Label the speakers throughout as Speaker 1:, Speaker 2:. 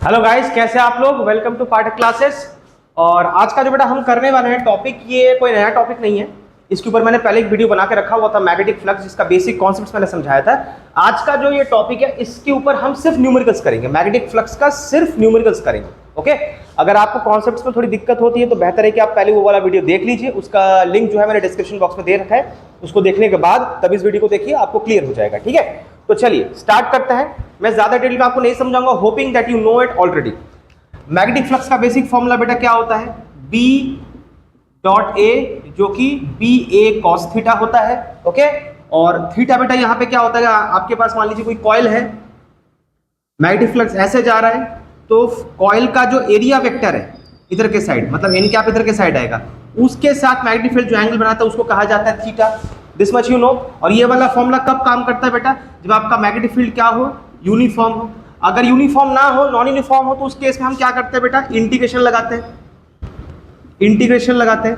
Speaker 1: Hello guys, कैसे आप लोग। Welcome to Pathak classes. और आज का जो बेटा हम करने वाले हैं टॉपिक, ये कोई नया टॉपिक नहीं है। इसके ऊपर मैंने पहले एक वीडियो बना के रखा हुआ था, मैग्नेटिक फ्लक्स, जिसका बेसिक कॉन्सेप्ट्स मैंने समझाया था। आज का जो ये टॉपिक है, इसके ऊपर हम सिर्फ न्यूमेरिकल्स करेंगे, मैग्नेटिक फ्लक्स का सिर्फ न्यूमेरिकल्स करेंगे। ओके, अगर आपको कॉन्सेप्ट्स में थोड़ी दिक्कत होती है तो बेहतर है कि आप पहले वो वाला वीडियो देख लीजिए। उसका लिंक जो है मैंने डिस्क्रिप्शन बॉक्स में दे रखा है, उसको देखने के बाद तब इस वीडियो को देखिए, आपको क्लियर हो जाएगा। ठीक है, तो चलिए स्टार्ट करते हैं। मैं ज्यादा डिटेल में आपको नहीं समझाऊंगा, hoping that you know it already. Magnetic flux का बेसिक फॉर्मूला बेटा क्या होता है, बी डॉट ए, जो कि बी ए कॉस थीटा होता है। ओके, और थीटा बेटा यहां पे क्या होता है, आपके पास मान लीजिए कोई कॉइल है, मैग्नेटिक फ्लक्स ऐसे जा रहा है, तो कॉइल का जो एरिया वेक्टर है इधर के साइड, मतलब एन कैप इधर के साइड आएगा, उसके साथ मैग्नेटिक फील्ड जो एंगल बनाता है उसको कहा जाता है theta. This much you know. और ये वाला फॉर्मूला कब काम करता है बेटा, जब आपका मैग्नेटिक फील्ड क्या हो, यूनिफॉर्म हो। अगर यूनिफॉर्म ना हो, नॉन यूनिफॉर्म हो, तो उस केस में हम क्या करते हैं बेटा, इंटीग्रेशन लगाते हैं, इंटीग्रेशन लगाते हैं।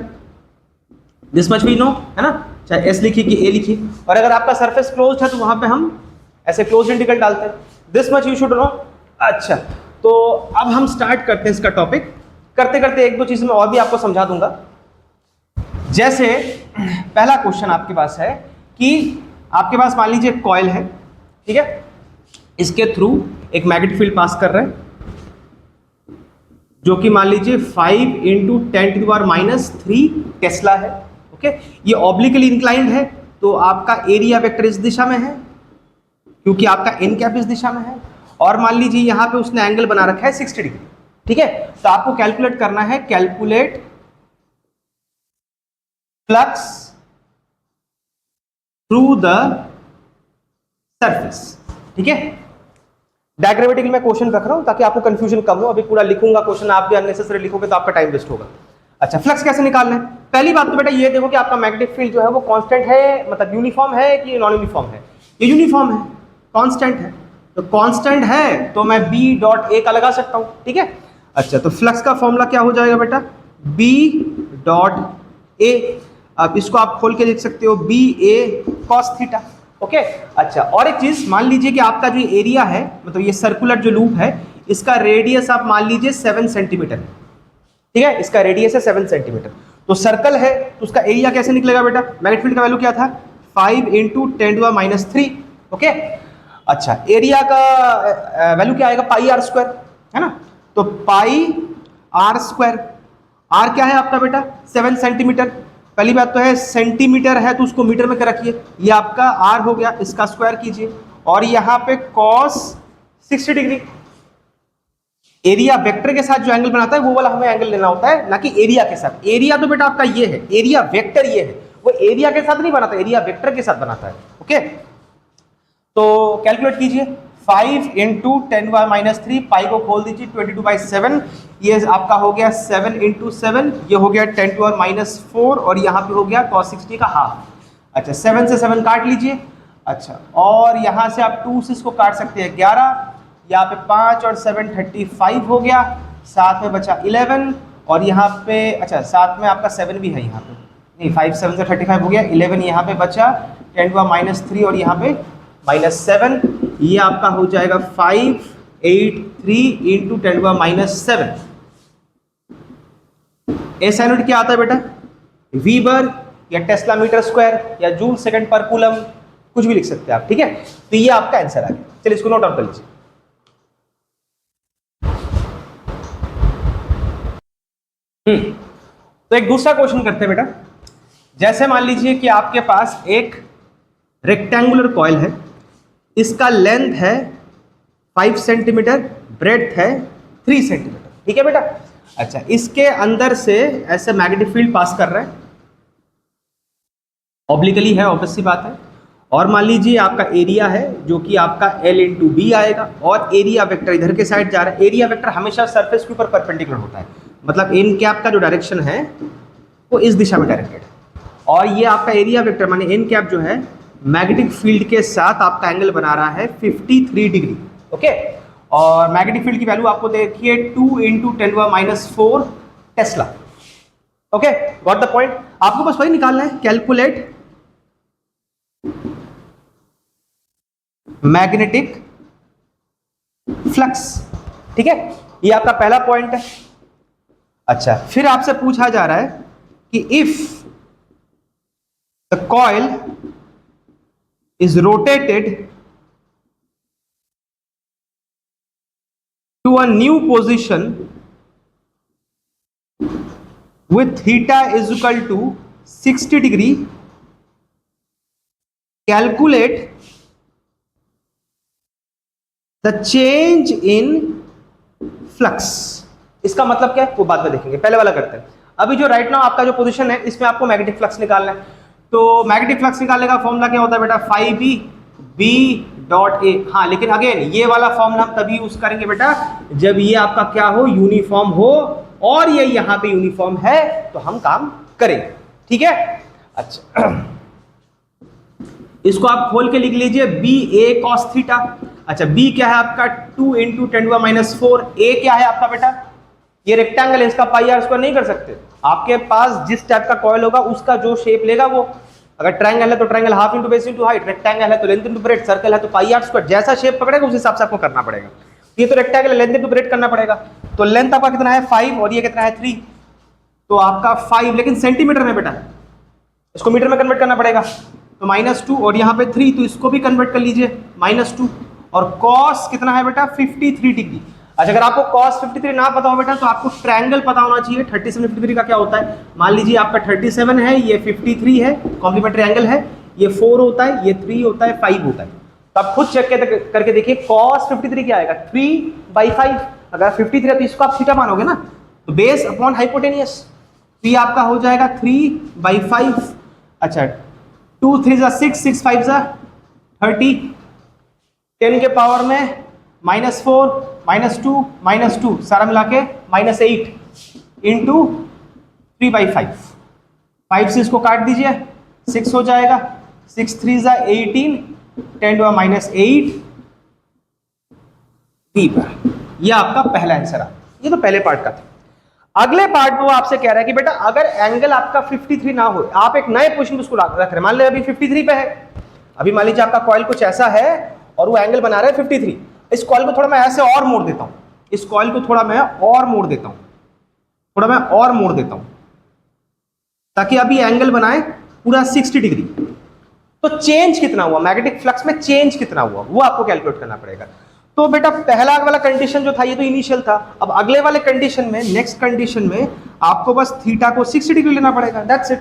Speaker 1: दिस मच वी नो, है ना, चाहे एस लिखिए कि ए लिखिए। और अगर आपका सरफेस क्लोज्ड है तो वहां पे हम ऐसे क्लोज इंटीग्रल डालते हैं। This much you should know. अच्छा, तो अब हम स्टार्ट करते हैं इसका टॉपिक। करते करते एक दो चीज मैं और भी आपको समझा दूंगा। जैसे पहला क्वेश्चन आपके पास है कि आपके पास मान लीजिए कॉइल है, ठीक है, इसके थ्रू एक मैग्नेटिक फील्ड पास कर रहा है, जो कि मान लीजिए 5 × 10⁻³ टेस्ला है। ओके, ये ऑब्लिकली इंक्लाइंड है, तो आपका एरिया वेक्टर इस दिशा में है, क्योंकि आपका एन कैप इस दिशा में है। और मान लीजिए यहां पे उसने एंगल बना रखा है 60 डिग्री। ठीक है, तो आपको कैलकुलेट करना है, calculate flux through the surface. ठीक है, डायग्रामेटिकली मैं क्वेश्चन रख रहा हूं ताकि आपको कंफ्यूजन कम हो। अभी पूरा लिखूंगा क्वेश्चन, आप भी अननेसेसरी लिखोगे तो आपका टाइम वेस्ट होगा। अच्छा, फ्लक्स कैसे निकालना है। पहली बात तो बेटा ये देखो कि आपका मैग्नेटिक फील्ड जो है वो कांस्टेंट है, मतलब यूनिफॉर्म है कि नॉन यूनिफॉर्म है। ये यूनिफॉर्म है, कांस्टेंट है। तो कांस्टेंट है तो मैं बी डॉट ए का लगा सकता हूं। ठीक है, अच्छा, तो फ्लक्स का फॉर्मूला क्या हो जाएगा बेटा, बी डॉट ए। अब इसको आप खोल के देख सकते हो, बी ए कॉस थीटा। ओके, अच्छा, और एक चीज मान लीजिए कि आपका जो एरिया है, मतलब ये सर्कुलर जो लूप है, इसका रेडियस आप मान लीजिए 7 सेंटीमीटर। ठीक है, इसका रेडियस है 7 सेंटीमीटर। तो सर्कल है तो उसका एरिया कैसे निकलेगा बेटा, मैग्नेटिक फील्ड का वैल्यू क्या था, 5 × 10⁻³ ओके, अच्छा, एरिया का वैल्यू क्या आएगा, पाई आर स्क्वायर, है ना। तो पाई आर स्क्वायर, आर क्या है आपका बेटा, 7 सेंटीमीटर। पहली बात तो है सेंटीमीटर है तो उसको मीटर में कर रखिए, ये आपका आर हो गया, इसका स्क्वायर कीजिए। और यहां पे कॉस 60 डिग्री। एरिया वेक्टर के साथ जो एंगल बनाता है वो वाला हमें एंगल लेना होता है, ना कि एरिया के साथ। एरिया तो बेटा आपका ये है, एरिया वेक्टर ये है, वो एरिया के साथ नहीं बनाता, एरिया वेक्टर के साथ बनाता है। ओके, तो कैलकुलेट कीजिए, 5 × 10⁻³ पाई को खोल दीजिए, 22/7, ये आपका हो गया 7 × 7, ये हो गया 10⁻⁴, और यहाँ पे हो गया cos 60 का हाफ। अच्छा, 7 से 7 काट लीजिए। अच्छा, और यहाँ से आप 2 से इसको काट सकते हैं 11, यहाँ पे 5 और 7 35 हो गया, साथ में बचा 11, और यहाँ पे अच्छा साथ में आपका 7 भी है यहाँ पे, नहीं 5 7 से 35 हो गया, 11 यहाँ पे बचा, 10⁻³ और यहाँ पे -7, ये आपका हो जाएगा 583 × 10⁻7। एस यूनिट क्या आता है बेटा, वीबर या टेस्ला मीटर स्क्वायर या जूल सेकंड पर कूलम, कुछ भी लिख सकते हैं आप। ठीक है, तो ये आपका आंसर आ गया। चलिए इसको नोट डाउन कर लीजिए। तो एक दूसरा क्वेश्चन करते हैं बेटा। जैसे मान लीजिए कि आपके पास एक रेक्टेंगुलर कॉइल है, इसका लेंथ है 5 सेंटीमीटर, ब्रेड्थ है 3 सेंटीमीटर। ठीक है बेटा, अच्छा, इसके अंदर से ऐसे मैग्नेटिक फील्ड पास कर रहा है, ऑब्लिकली है, ऑब्वियस सी बात है। और मान लीजिए आपका एरिया है जो कि आपका L × B आएगा, और एरिया वेक्टर इधर के साइड जा रहा है। एरिया वेक्टर हमेशा सरफेस के ऊपर परपेंडिकुलर होता है, मतलब एन कैप का जो डायरेक्शन है वो इस दिशा में डायरेक्टेड है। और ये आपका एरिया वेक्टर माने एन कैप जो है मैग्नेटिक फील्ड के साथ आपका एंगल बना रहा है 53 डिग्री। ओके, और मैग्नेटिक फील्ड की वैल्यू आपको देखिए 2 × 10⁻⁴ Tesla. Okay, got the point. आपको बस वही निकालना है, कैलकुलेट मैग्नेटिक फ्लक्स। ठीक है, ये आपका पहला पॉइंट है। अच्छा, फिर आपसे पूछा जा रहा है कि if the coil is rotated to a new position with theta is equal to 60 degree, calculate the change in flux। इसका मतलब क्या है वो बाद में देखेंगे, पहले वाला करते हैं। अभी जो राइट नाउ आपका जो पोजीशन है इसमें आपको मैग्नेटिक फ्लक्स निकालना है। तो मैग्नेटिक फ्लक्स निकालने का फॉर्मूला क्या होता है बेटा, phi b b dot A. हाँ, लेकिन अगेन ये वाला फॉर्मूला हम तभी यूज करेंगे बेटा जब ये आपका क्या हो, यूनिफॉर्म हो, और ये यहां पे यूनिफॉर्म है तो हम काम करेंगे। ठीक है, अच्छा इसको आप खोल के लिख लीजिए, बी ए कॉस थीटा। अच्छा, बी क्या है आपका 2 इंटू 10⁻⁴। ए क्या है आपका बेटा, ये रेक्टेंगल है, इसका पाई आर स्क्वायर नहीं कर सकते। आपके पास जिस टाइप का कॉइल होगा उसका जो शेप लेगा वो, अगर ट्रायंगल है तो triangle half into base into height, rectangle है तो लेंथ इंटू ब्रेड्थ, सर्कल है तो पाई आर स्क्वायर, जैसा शेप पकड़ेगा उस हिसाब से आपको करना पड़ेगा। ये तो रेक्टेंगल है, लेंथ इंटू ब्रेड्थ करना पड़ेगा। तो लेंथ आपका कितना है 5 और ये कितना है 3, तो आपका 5, लेकिन सेंटीमीटर में बेटा, इसको मीटर में कन्वर्ट करना पड़ेगा। तो -2 और यहाँ पे 3, तो इसको भी कन्वर्ट कर लीजिए -2। और कॉस कितना है बेटा 53 डिग्री। अच्छा, अगर आपको cos 53 ना पता हो बेटा तो आपको ट्रायंगल पता होना चाहिए। 37 53 का क्या होता है, मान लीजिए आपका 37 है, ये 53 है, कॉम्प्लीमेंट्री एंगल है, ये 4 होता है, ये 3 होता है, 5 होता है। तो आप खुद चेक करके देखिए cos 53 क्या आएगा 3/5। अगर 53 है तो इसको आप थीटा मानोगे ना, तो बेस अपॉन हाइपोटेनियस, तो ये आपका हो जाएगा 3/5। अच्छा, 2 3 जा 6, 6 5 जा 30, 10 के पावर में -4 -2 -2 सारा मिला के -8 इंटू 3/5। 5 से इसको काट दीजिए, 6 हो जाएगा, 6 3 जा 18, 10⁻⁸ वीबर। ये आपका पहला आंसर है। ये तो पहले पार्ट का था। अगले पार्ट में वो आपसे कह रहा है कि बेटा अगर एंगल आपका 53 ना हो, आप एक नए पोजीशन पे उसको रख रहे हैं, मान ले अभी 53 पे है, अभी मान लीजिए आपका कॉइल कुछ ऐसा है और वो एंगल बना रहा है 53। इस कॉइल को थोड़ा मैं ऐसे और मोड़ देता हूं, इस कॉइल को थोड़ा मैं और मोड़ देता हूं, थोड़ा मैं और मोड़ देता हूं, ताकि अभी एंगल बनाए पूरा 60 डिग्री। तो चेंज कितना हुआ, मैग्नेटिक फ्लक्स में चेंज कितना हुआ वो आपको कैलकुलेट करना पड़ेगा। तो बेटा पहला वाला कंडीशन जो था ये तो इनिशियल था। अब अगले वाले कंडीशन में, नेक्स्ट कंडीशन में आपको बस थीटा को 60 डिग्री लेना पड़ेगा, दैट्स इट।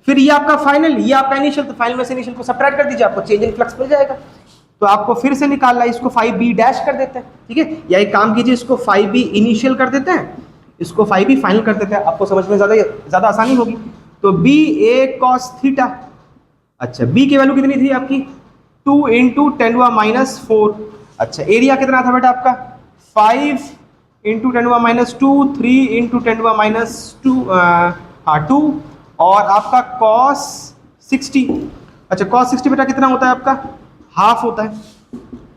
Speaker 1: फिर ये आपका फाइनल, ये आपका इनिशियल, तो फाइनल में से इनिशियल को सबट्रैक्ट कर दीजिए, आपको चेंज इन फ्लक्स मिल जाएगा। तो आपको फिर से निकालना है, इसको 5b डैश कर देते हैं, ठीक है, या एक काम कीजिए, इसको 5b इनिशियल कर देते हैं, इसको 5b फाइनल कर देते हैं, आपको समझ में ज्यादा आसानी होगी। तो b a cos थीटा। अच्छा, b की वैल्यू कितनी थी आपकी 2 इंटू 10⁻⁴। अच्छा, एरिया कितना था बेटा आपका 5 इंटू 10⁻², 3 इंटू 10⁻², 2 और आपका cos 60। अच्छा, cos 60 बेटा कितना होता है आपका, हाफ होता है।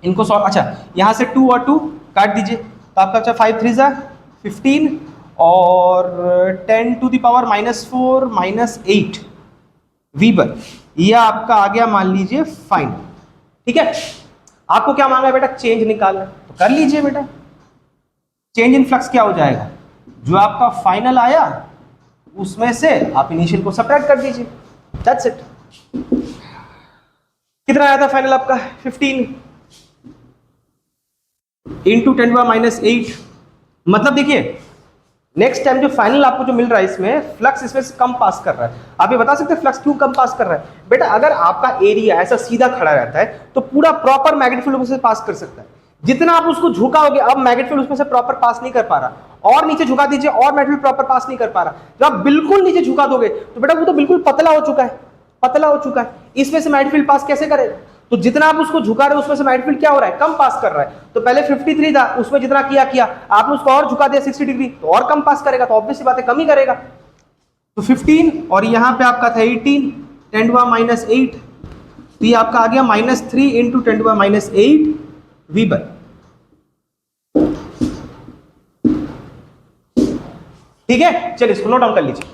Speaker 1: इनको सॉल्व, अच्छा यहाँ से 2 और 2 काट दीजिए, तो आपका अच्छा 5 3 जा 15 और 10⁻⁻4 -8 वीबर। यह आपका आ गया मान लीजिए फाइनल। ठीक है, आपको क्या मांगा है बेटा, चेंज निकालना है, तो कर लीजिए बेटा। चेंज इन फ्लक्स क्या हो जाएगा, जो आपका फाइनल आया उसमें से आप इनिशियल को सबट्रैक्ट कर दीजिए, दैट्स इट। कितना आया था फाइनल आपका 15 इंटू 10⁻⁸। मतलब देखिए नेक्स्ट टाइम जो फाइनल आपको जो मिल रहा है इसमें फ्लक्स इसमें से कम पास कर रहा है। आप ये बता सकते हैं फ्लक्स क्यों कम पास कर रहा है बेटा, अगर आपका एरिया ऐसा सीधा खड़ा रहता है तो पूरा प्रॉपर मैग्नेटिक फील्ड उसमें पास कर सकता है। जितना आप उसको झुकाओगे, अब मैग्नेटिक फील्ड उसमें से प्रॉपर पास नहीं कर पा रहा, और नीचे झुका दीजिए और मैग्नेटिक फील्ड प्रॉपर पास नहीं कर पा रहा। जब आप बिल्कुल नीचे झुका दोगे तो बेटा वो तो बिल्कुल पतला हो चुका है, पतला हो चुका है, इसमें से मैग्नेटिक फील्ड पास कैसे करेगा। तो जितना आप उसको झुका रहे हो उसमें से मैग्नेटिक फील्ड क्या हो रहा है, कम पास कर रहा है। तो पहले 53 था, उसमें जितना किया आपने उसको और झुका दिया 60 डिग्री, तो और कम पास करेगा, तो ऑब्वियस सी बात है कम ही करेगा। तो 15 और यहां पे आपका था 18 10⁻⁸, तो ये आपका आ गया -3 इंटू 10⁻⁸ वीबर। ठीक है, चलिए इसको नोट डाउन कर लीजिए।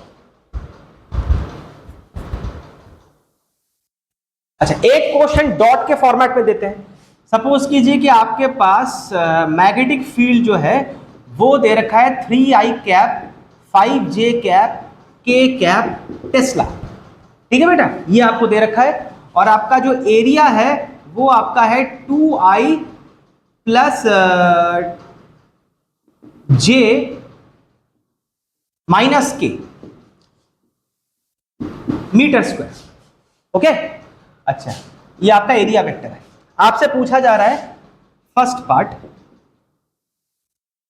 Speaker 1: अच्छा, एक क्वेश्चन डॉट के फॉर्मेट में देते हैं, सपोज कीजिए कि आपके पास मैग्नेटिक फील्ड जो है वो दे रखा है 3i cap 5j cap k cap Tesla, ठीक है बेटा, ये आपको दे रखा है। और आपका जो एरिया है वो आपका है 2i plus j minus k metre square. Okay, अच्छा, ये आपका एरिया वेक्टर है। आपसे पूछा जा रहा है first part,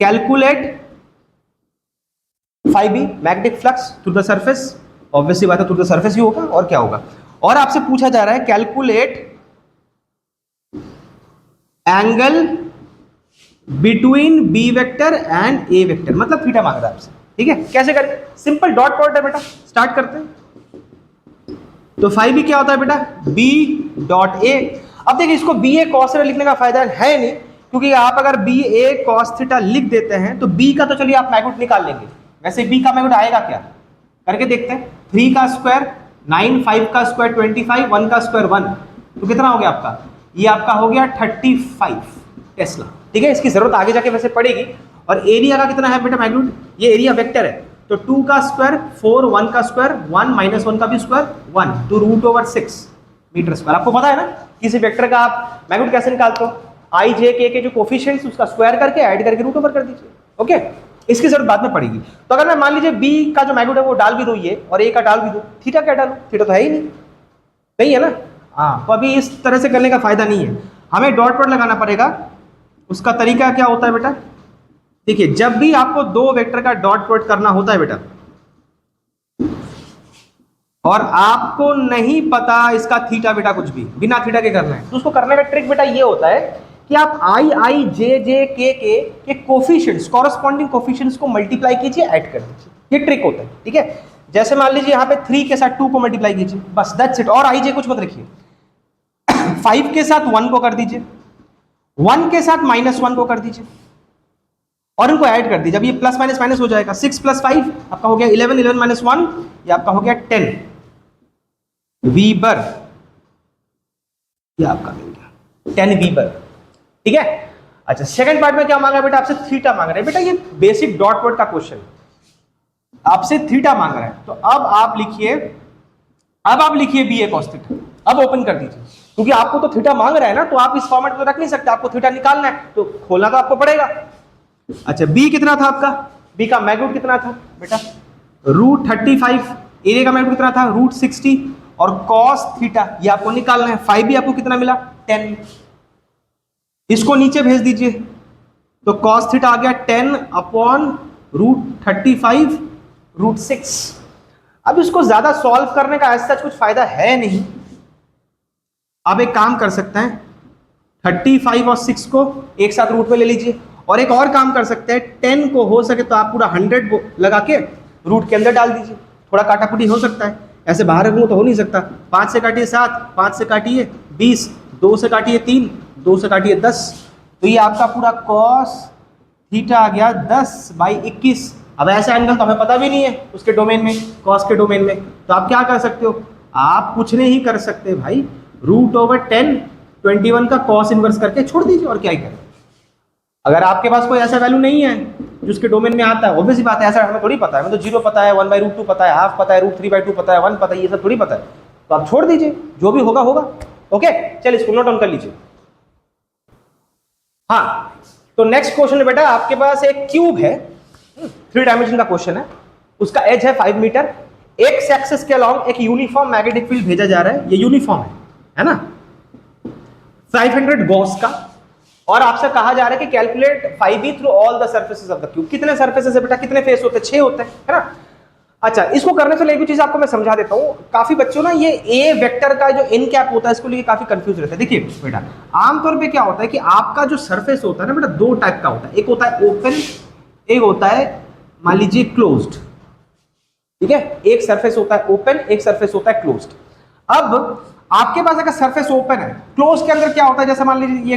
Speaker 1: calculate 5b magnetic flux through the surface, obviously बात है थ्रू द सरफेस ही होगा और क्या होगा। और आपसे पूछा जा रहा है calculate angle between b vector and a vector, मतलब थीटा मांग रहा है आपसे, ठीक है। कैसे करें, सिंपल डॉट प्रोडक्ट है बेटा, स्टार्ट करते हैं। तो 5b क्या होता है बेटा, b डॉट a। अब देखिए इसको बी ए कॉस थीटा लिखने का फायदा है नहीं, क्योंकि आप अगर बी ए कॉस थीटा लिख देते हैं तो b का तो चलिए आप मैग्नीट्यूड निकाल लेंगे, वैसे b का मैग्नीट्यूड आएगा क्या, करके देखते हैं। 3 का स्क्वायर 9, 5 का स्क्वायर 25, 1 का स्क्वायर 1, तो कितना हो गया आपका, ये आपका हो गया 35 टेस्ला, ठीक है। इसकी जरूरत आगे जाके वैसे पड़ेगी। और एरिया का कितना है बेटा मैग्नीट्यूड, ये एरिया वेक्टर है, तो 2 का स्क्वायर 4, 1 का स्क्वायर 1 माइनस 1 का भी स्क्वायर 1, तो √6 मीटर स्क्वायर। आपको पता है ना किसी वेक्टर का आप मैग्नीट्यूड कैसे निकालते हो, i j k के जो कोफिशिएंट्स उसका स्क्वायर करके ऐड करके √ओवर कर दीजिए। ओके, इसकी जरूरत बाद में पड़ेगी। तो अगर मैं मान लीजिए b का जो मैग्नीट्यूड है वो डाल भी दूं ये, और a का डाल भी दूं, थीटा क्या डालूं, थीटा तो है ही नहीं है ना। हाँ, तो अभी इस तरह से करने का फायदा नहीं है, हमें डॉट प्रोडक्ट लगाना पड़ेगा। उसका तरीका क्या होता है बेटा, देखिए जब भी आपको दो वेक्टर का डॉट प्रोडक्ट करना होता है बेटा, और आपको नहीं पता इसका थीटा बेटा कुछ भी, बिना थीटा के करना है, तो उसको करने का ट्रिक बेटा ये होता है कि आप i j j k के कोफिशिएंट्स, कॉरेस्पॉन्डिंग कोफिशिएंट्स को मल्टीप्लाई कीजिए, ऐड कर दीजिए, ये ट्रिक होता है, ठीक है। जैसे मान लीजिए यहाँ पे 3 के साथ 2 को मल्टीप्लाई कीजिए, बस दैट्स इट, और i j कुछ मत रखिए। 5 के साथ 1 को कर दीजिए, 1 के साथ -1 को कर दीजिए, और इनको ऐड कर दीजिए। जब ये प्लस माइनस माइनस हो जाएगा, 6 + 5 आपका हो गया 11, 11 - 1 ये आपका हो गया 10 वीबर, ये आपका मिल गया 10 वीबर, ठीक है। अच्छा, सेकंड पार्ट में क्या मांगा है बेटा, आपसे थीटा मांग रहा है। बेटा ये बेसिक डॉट प्रोडक्ट का क्वेश्चन, आपसे थीटा मांग रहा है, तो अब आप लिखिए बी ए कॉस थीटा। अब ओपन कर दीजिए, क्योंकि आपको तो थीटा मांग रहा है ना, तो आप इस फॉर्मेट में रख नहीं सकते, आपको थीटा निकालना है तो खोलना तो आपको पड़ेगा। अच्छा, बी कितना था आपका, बी का मैग्नीट्यूड कितना था बेटा, √35, एरिया का मैग्नीट्यूड कितना था √60, और कॉस थीटा ये आपको निकालना है। 5b आपको कितना मिला 10, इसको नीचे भेज दीजिए, तो कॉस थीटा आ गया 10/√35 √6। अब इसको ज्यादा सॉल्व करने का ऐसा कुछ फायदा है नहीं, आप एक काम कर सकते हैं, 35 और 6 को एक साथ रूट में ले लीजिए, और एक और काम कर सकते हैं, 10 को हो सके तो आप पूरा 100 लगा के रूट के अंदर डाल दीजिए, थोड़ा काटाकुटी हो सकता है, ऐसे बाहर रखूँ तो हो नहीं सकता। 5 से काटिए 7, 5 से काटिए 20, 2 से काटिए 3, 2 से काटिए 10, तो ये आपका पूरा कॉस थीटा आ गया 10/21। अब ऐसा एंगल तो हमें पता भी नहीं है उसके डोमेन में, कॉस के डोमेन में, तो आप क्या कर सकते हो, आप कुछ नहीं कर सकते भाई, √10 21 का कॉस इनवर्स करके छोड़ दीजिए, और क्या ही करें। अगर आपके पास कोई ऐसा वैल्यू नहीं है जो उसके डोमेन में आता है, ऑब्वियसली बात है, ऐसा हमें थोड़ी पता है, हमें तो 0 पता है, 1/√2 पता है, हाफ पता है, √3/2 पता है, 1 पता है, ये सब थोड़ी पता है, तो आप छोड़ दीजिए, जो भी होगा होगा। ओके, चलिए इसको नोट डाउन कर लीजिए। हाँ, तो नेक्स्ट क्वेश्चन बेटा आपके पास एक क्यूब है, 3 डायमेंशन का क्वेश्चन है, उसका एज है 5 मीटर, एक्स एक्सिस के अलॉन्ग एक यूनिफॉर्म मैग्नेटिक फील्ड भेजा जा रहा है, ये यूनिफॉर्म है ना, 500 गॉस का, और आपसे कहा जा रहा है कि calculate 5b through all the surfaces of the cube. कितने सर्फेसेस है बेटा, कितने फेस होते हैं, 6 होते हैं, है ना। अच्छा, इसको करने से एक भी चीज आपको मैं समझा देता हूं, काफी बच्चों ना ये ए वेक्टर का जो एन कैप होता है इसको लेके काफी कंफ्यूज रहते हैं। देखिए बेटा, आमतौर पे क्या होता है कि आपका जो सरफेस होता है ना बेटा, 2 टाइप का होता है, एक होता है ओपन, एक होता है मान लीजिए क्लोज्ड, ठीक है। एक सरफेस होता है ओपन, एक सरफेस होता है क्लोज्ड। अब आपके पास अगर सरफेस ओपन है, क्लोज के अंदर क्या होता है, जैसे मान लीजिए ये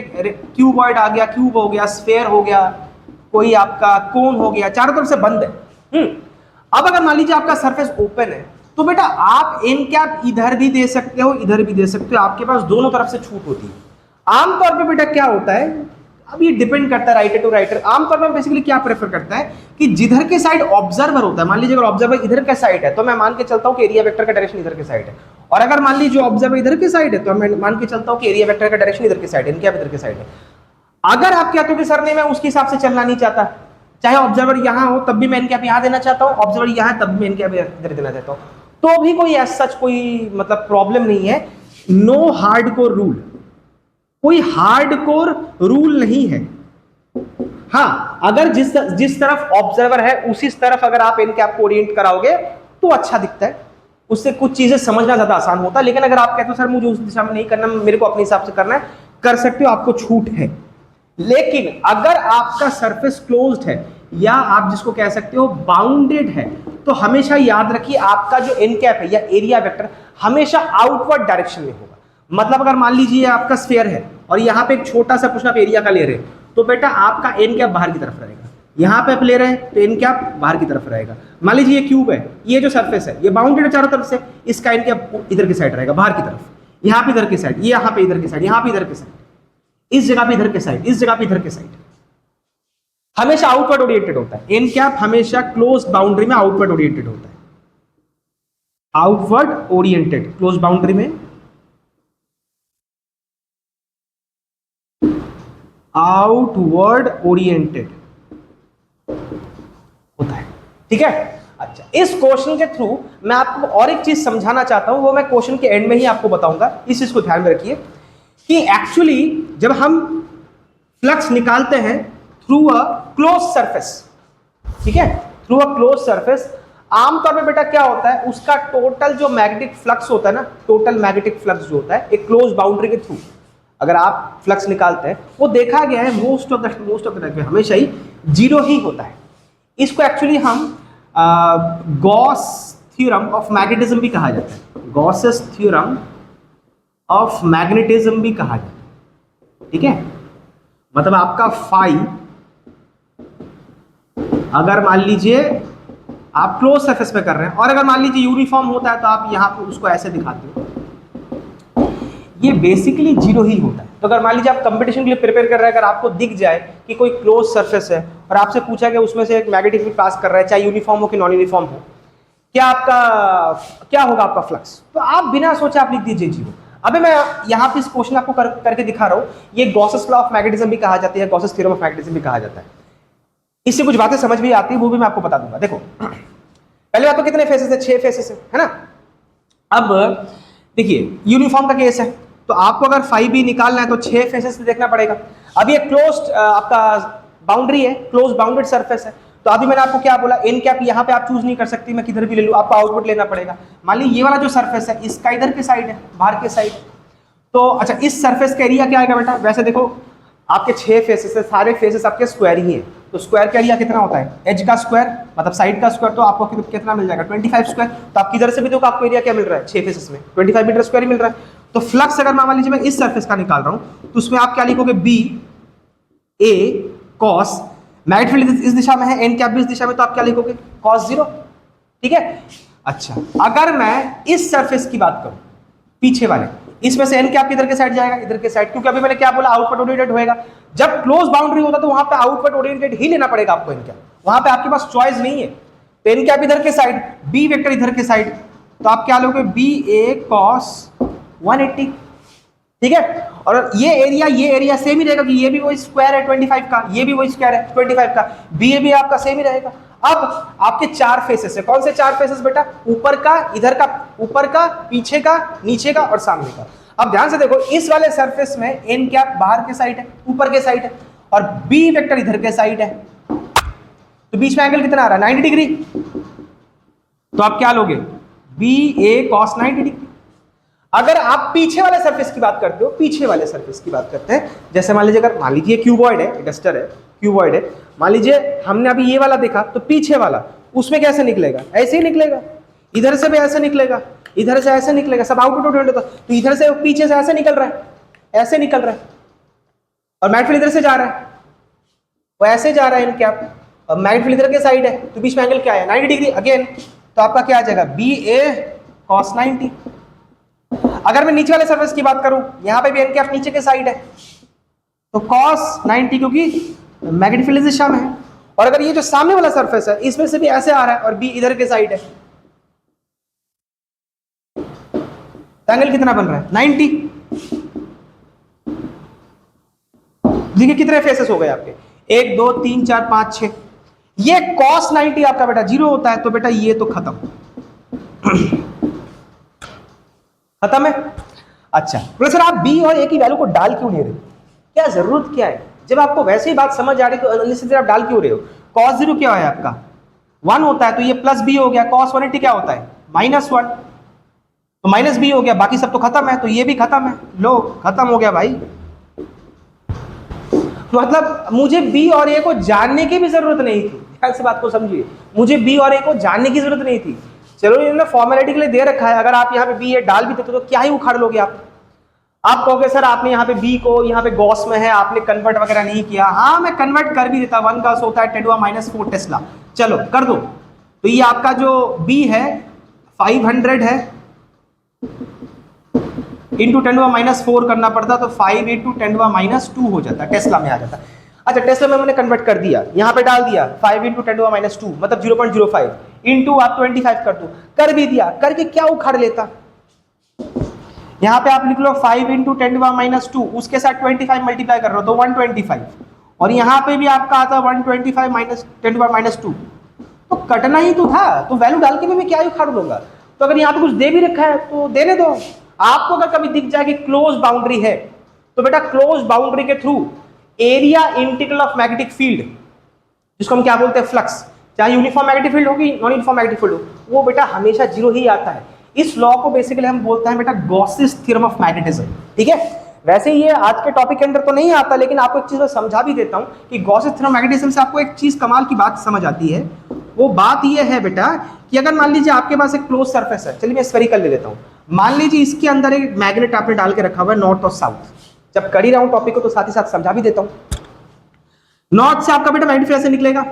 Speaker 1: क्यूबॉइड आ गया, क्यूब हो गया, स्फेयर हो गया, कोई आपका कोन हो गया, चारों तरफ से बंद है। अब अगर मान लीजिए आपका सरफेस ओपन है, तो बेटा आप एन कैप इधर भी दे सकते हो, इधर भी दे सकते हो, आपके पास दोनों तरफ से छूट होती है। आमतौर पे बेटा क्या होता है, अब ये डिपेंड करता है राइटर टू राइटर। आमतौर पर बेसिकली क्या प्रेफर करता है कि जिधर के साइड ऑब्जर्वर होता है, मान लीजिए अगर ऑब्जर्वर इधर का साइड है तो मैं मान के चलता हूं कि एरिया वेक्टर का डायरेक्शन इधर के साइड है, और अगर मान लीजिए ऑब्जर्वर इधर के साइड है तो मैं मान के चलता हूं कि एरिया वेक्टर का डायरेक्शन इधर के साइड है, इनके इधर के साइड है। अगर आप कहते हो कि सर नहीं मैं उसके हिसाब से चलना नहीं चाहता, चाहे ऑब्जर्वर यहां हो तब भी मैं इनके यहां देना चाहता हूं, ऑब्जर्वर यहां है तब भी मैं इनके इधर देना चाहता हूं, तो भी कोई ऐसा सच कोई मतलब प्रॉब्लम नहीं है। नो हार्डकोर रूल, कोई हार्डकोर रूल नहीं है। हाँ, अगर जिस तरफ ऑब्जर्वर है उसी तरफ अगर आप इनके आपको ओरिएंट कराओगे तो अच्छा दिखता है, उससे कुछ चीजें समझना ज्यादा आसान होता है। लेकिन अगर आप कहते हो सर मुझे उस दिशा में नहीं करना, मेरे को अपने हिसाब से करना है, कर सकते हो, आपको छूट है। लेकिन अगर आपका सरफेस क्लोज्ड है या आप जिसको कह सकते हो बाउंडेड है, तो हमेशा याद रखिए आपका जो एनकैप है या एरिया वेक्टर हमेशा आउटवर्ड डायरेक्शन में होगा। मतलब अगर मान लीजिए आपका स्फीयर है और यहाँ पे एक छोटा सा कुछ आप एरिया का ले रहे हैं, तो बेटा आपका एनकैप बाहर की तरफ रहेगा। यहाँ पे आप ले रहे हैं तो एनकैप बाहर की तरफ रहेगा। मान लीजिए ये क्यूब है, ये जो सरफेस है ये बाउंडेड है चारों तरफ से, इसका एनकैप इधर की साइड रहेगा, बाहर की तरफ। यहाँ पे इधर की साइड, ये यहाँ पे इधर की साइड, यहाँ पे इधर की साइड, इस जगह पे इधर के साइड, इस जगह पे इधर के साइड, हमेशा आउटवर्ड ओरिएंटेड होता है। एनकैप हमेशा क्लोज बाउंड्री में आउटवर्ड ओरिएंटेड होता है, आउटवर्ड ओरिएंटेड क्लोज बाउंड्री में आउटवर्ड ओरिएंटेड होता है। ठीक है, अच्छा, इस क्वेश्चन के थ्रू मैं आपको और एक चीज समझाना चाहता हूं, वो मैं क्वेश्चन के एंड में ही आपको बताऊंगा। इस चीज को ध्यान में रखिए कि एक्चुअली जब हम फ्लक्स निकालते हैं थ्रू अ क्लोज सरफेस, ठीक है, थ्रू अ क्लोज सरफेस, आमतौर पे बेटा क्या होता है, उसका टोटल जो मैग्नेटिक फ्लक्स होता है ना, टोटल मैग्नेटिक फ्लक्स जो होता है एक क्लोज बाउंड्री के थ्रू अगर आप फ्लक्स निकालते हैं, वो देखा गया है मोस्ट ऑफ द टाइम हमेशा ही जीरो ही होता है। इसको एक्चुअली हम गॉस थ्योरम ऑफ मैग्नेटिज्म भी कहा जाता है, गॉसेस थ्योरम ऑफ मैग्नेटिज्म भी कहा जाता है। ठीक है, मतलब आपका फाई अगर मान लीजिए आप क्लोज सरफेस पे कर रहे हैं और अगर मान लीजिए यूनिफॉर्म होता है तो आप यहां पे उसको ऐसे दिखाते हो, ये बेसिकली जीरो ही होता है। तो अगर मान लीजिए आप कंपटीशन के लिए प्रिपेयर कर रहे हैं, अगर आपको दिख जाए कि कोई क्लोज सरफेस है और आपसे पूछा कि उसमें से एक मैग्नेटिक फील्ड पास कर रहा है, चाहे यूनिफॉर्म हो कि नॉन यूनिफॉर्म हो, क्या होगा आपका फ्लक्स, तो आप बिना सोचे आप लिख दीजिए जीरो। अभी मैं यहाँ पे इस क्वेश्चन आपको करके दिखा रहा हूँ, ये गॉसेस लॉ ऑफ मैग्नेटिज्म भी कहा जाती है, गॉसेस थ्योरम ऑफ मैग्नेटिज्म भी कहा जाता है। इससे कुछ बातें समझ भी आती है, वो भी मैं आपको बता दूंगा। देखो पहले बात तो कितने फेसेस है, 6 फेसेस है ना। अब देखिए यूनिफॉर्म का केस है, तो आपको अगर 5b निकालना है तो 6 फेसेस से देखना पड़ेगा। अब ये क्लोज्ड आपका बाउंड्री है, क्लोज बाउंडेड सरफेस है, तो अभी मैंने आपको क्या बोला, एन कैप यहाँ पे आप चूज नहीं कर सकती, मैं किधर भी ले लूँ, आपको आउटपुट लेना पड़ेगा। मान ली ये वाला जो सरफेस है इसका इधर के साइड है, बाहर के साइड, तो अच्छा इस सरफेस का एरिया क्या आएगा बेटा, वैसे देखो आपके 6 फेसेस है, सारे फेसेस आपके स्क्वायर ही है, तो स्क्वायर का एरिया कितना होता है, एज का स्क्वायर मतलब साइड का स्क्वायर, तो आपको कितना मिल जाएगा 25 स्क्वायर। तो आप किधर से भी देखो आपको एरिया क्या मिल रहा है, 6 फेसेस में 25 मीटर स्क्वायर मिल रहा है। तो फ्लक्स अगर मान लीजिए मैं इस सरफेस का निकाल रहा हूं तो उसमें आप क्या लिखोगे, बी ए कॉस, मैग्नेटिक फील्ड इस दिशा में है, एन कैप भी इस दिशा में, तो आप क्या लिखोगे कॉस 0। ठीक है, अच्छा अगर मैं इस सरफेस की बात करूं पीछे वाले, इसमें से एन कैप किधर के साइड जाएगा, इधर के साइड, क्योंकि अभी मैंने क्या बोला आउटवर्ड ओरिएंटेड होएगा। जब क्लोज बाउंड्री होता तो वहां पे आउटवर्ड ओरिएंटेड ही लेना पड़ेगा आपको, एन कैप वहां पे आपके पास चॉइस नहीं है। तो एन कैप इधर के साइड, बी वेक्टर इधर के साइड, तो आप क्या लोगे बी ए कॉस 180। ठीक है, और ये एरिया सेम ही रहेगा कि ये भी वही स्क्वायर है 25 का, ये भी वही स्क्वायर है 25 का, बी ए भी आपका सेम ही रहेगा। अब आपके 4 फेसेस है, कौन से 4 फेसेस बेटा, ऊपर का, इधर का, ऊपर का, पीछे का, नीचे का और सामने का। अब ध्यान से देखो इस वाले सरफेस में एन कैप बाहर के साइड है, ऊपर के साइड है, और बी वेक्टर इधर के साइड है, तो बीच में एंगल कितना आ रहा है 90 डिग्री। तो आप क्या लोगे बी ए कॉस 90 डिग्री। अगर आप पीछे वाले सरफेस की बात करते हो, पीछे वाले सरफेस की बात करते हैं, जैसे मान लीजिए अगर मान लीजिए क्यूबॉइड है, डस्टर है, क्यूबॉइड है, मान लीजिए हमने अभी ये वाला देखा, तो पीछे वाला उसमें कैसे निकलेगा, ऐसे ही निकलेगा, इधर से भी ऐसे निकलेगा, इधर से ऐसे निकलेगा, सब आउटपुट होता, तो इधर से पीछे से ऐसे निकल रहा है, ऐसे निकल रहा है, और मैग्नेटिक फील्ड इधर से जा रहा है, वो ऐसे जा रहा है इनके आप, और मैग्नेटिक फील्ड इधर के साइड है, तो बीच में एंगल क्या है 90 डिग्री अगेन, तो आपका क्या आ जाएगा बी ए कॉस 90। अगर मैं नीचे वाले सरफेस की बात करूं, यहां पे भी एन कैप नीचे के साइड है, तो cos 90 क्योंकि मैग्नेटिक फील्ड इस दिशा में है। और अगर ये जो सामने वाला सरफेस है इसमें से भी ऐसे आ रहा है और बी इधर के साइड है, एंगल कितना बन रहा है 90। देखिए कितने फेसेस हो गए आपके, 1 2 3 4 5 6। ये cos 90 आपका बेटा 0 होता है, तो बेटा ये तो खत्म खत्म है। अच्छा प्रोफेसर आप बी और ए की वैल्यू को डाल क्यों नहीं रहे, क्या जरूरत क्या है? जब आपको वैसे ही बात समझ आ रही तो एनालिसिस आप डाल क्यों रहे हो? cos 0 क्या है आपका 1 होता है, तो ये प्लस बी हो गया। cos 180 क्या होता है -1, तो माइनस बी हो गया, बाकी सब तो खत्म है, तो ये भी खत्म है। लो खत्म हो गया भाई। मतलब मुझे बी और ए को जानने की भी जरूरत नहीं थी, ध्यान से बात को समझिए, मुझे बी और ए को जानने की जरूरत नहीं थी। चलो इन्होंने फॉर्मेलिटी के लिए दे रखा है, अगर आप यहाँ पे बी ए डाल भी देते तो क्या ही उखाड़ लोगे आप कहोगे सर आपने यहाँ पे बी को यहाँ पे गॉस में है, आपने कन्वर्ट वगैरह नहीं किया। हाँ मैं कन्वर्ट कर भी देता, 1 गॉस होता है 10⁻⁴ टेस्ला, चलो कर दो। तो ये आपका जो बी है 500 है, इंटू 10⁻⁴ करना पड़ता, तो 5 × 10⁻² हो जाता, टेस्ला में आ जाता। अच्छा टेस्ला में मैंने कन्वर्ट कर दिया, यहाँ पे डाल दिया 5 × 10⁻² मतलब 0.05 इंटू आप 25 कर दो, कर भी दिया, करके क्या उखाड़ लेता। यहाँ पे आप लिख लो 5 × 10⁻², उसके साथ 25 मल्टीप्लाई कर रहे हो तो 125, और यहाँ पे भी आपका आता 125 - 10⁻², तो कटना ही तो था, तो वैल्यू डाल के भी मैं क्या ही उखाड़ लूंगा। तो अगर यहाँ पे कुछ दे भी रखा है तो देने दो। आपको अगर कभी दिख जाए कि क्लोज बाउंड्री है, तो बेटा क्लोज बाउंड्री के through area integral of magnetic field, जिसको हम क्या बोलते हैं फ्लक्स, चाहे यूनिफॉर्म मैग्नेटिक फील्ड हो कि नॉन यूनिफॉर्म मैग्नेटिक फील्ड हो, वो बेटा हमेशा 0 ही आता है। इस लॉ को बेसिकली हम बोलते हैं बेटा गॉसिस थ्योरम ऑफ मैग्नेटिज्म, ठीक है। वैसे ये आज के टॉपिक के अंदर तो नहीं आता, लेकिन आपको एक चीज मैं समझा भी देता हूं कि गॉसिस थ्योरम ऑफ मैग्नेटिज्म से आपको एक चीज कमाल की बात समझ आती है। वो बात ये है बेटा कि अगर मान लीजिए आपके पास एक क्लोज सरफेस है, चलिए मैं स्फेरिकल ले लेता हूं, मान लीजिए इसके अंदर एक मैग्नेट आपने डाल के रखा हुआ है नॉर्थ और साउथ। जब कर ही रहा हूं टॉपिक को तो साथ ही साथ समझा भी देता हूं। नॉर्थ से आपका बेटा मैग्नेटिक फील्ड से निकलेगा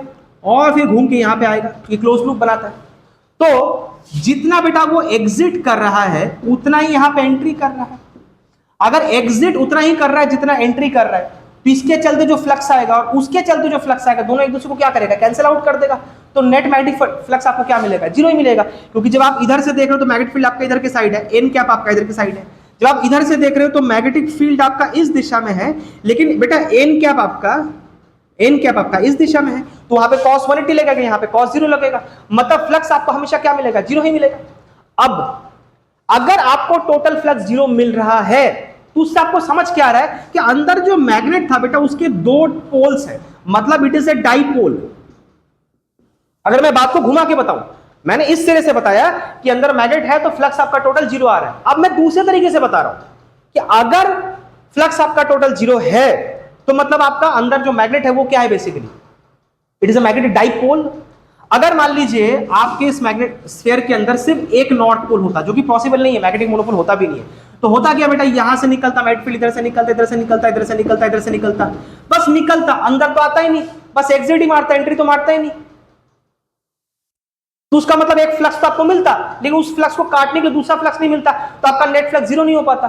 Speaker 1: और फिर घूम के यहां पे आएगा, ये क्लोज लूप बनाता है। तो जितना बेटा वो एग्जिट कर रहा है उतना ही यहां पे एंट्री कर रहा है। अगर एग्जिट उतना ही कर रहा है जितना एंट्री कर रहा है, तो इसके चलते जो फ्लक्स आएगा और उसके चलते जो फ्लक्स आएगा, दोनों एक दूसरे को क्या करेगा, कैंसिल आउट कर देगा। तो नेट मैग्नेटिक फ्लक्स आपको क्या मिलेगा, 0 ही मिलेगा, क्योंकि जब आप इधर से देख रहे हो तो मैग्नेटिक फील्ड आपका इधर के साइड है, एन कैप आपका इधर के साइड है। जब आप इधर से देख रहे हो तो मैग्नेटिक फील्ड आपका इस दिशा में है, लेकिन बेटा एन कैप आपका इस दिशा में है, तो वहां पे cos 180 लगेगा, यहाँ पे cos 0 लगेगा, मतलब फ्लक्स आपको हमेशा क्या मिलेगा, 0 ही मिलेगा। अब अगर आपको टोटल फ्लक्स 0 मिल रहा है तो उससे आपको समझ क्या आ रहा है कि अंदर जो मैग्नेट था बेटा उसके 2 पोल्स है, मतलब इट इज ए डाइपोल। अगर मैं बात को घुमा के बताऊं, मैंने इस सिरे से बताया कि अंदर मैग्नेट है तो फ्लक्स आपका टोटल 0 आ रहा है। अब मैं दूसरे तरीके से बता रहा हूं कि अगर फ्लक्स आपका टोटल 0 है तो मतलब आपका अंदर जो मैग्नेट है वो क्या है, basically it is a magnetic dipole. अगर मान लीजिए आपके इस मैग्नेट स्फीयर के अंदर सिर्फ एक नॉर्थ पोल होता, जो कि पॉसिबल नहीं है, मैग्नेटिक मोनोपोल होता भी नहीं है, तो होता क्या बेटा, यहां से निकलता मैग्नेटिक फील्ड, इधर से निकलता, इधर से निकलता, इधर से निकलता, इधर से निकलता, बस निकलता, अंदर तो आता ही नहीं, बस एग्जिट ही मारता, एंट्री तो मारता ही नहीं। तो उसका मतलब एक फ्लक्स तो आपको मिलता, लेकिन उस फ्लक्स को काटने के लिए दूसरा फ्लक्स नहीं मिलता, तो आपका नेट फ्लक्स 0 नहीं हो पाता।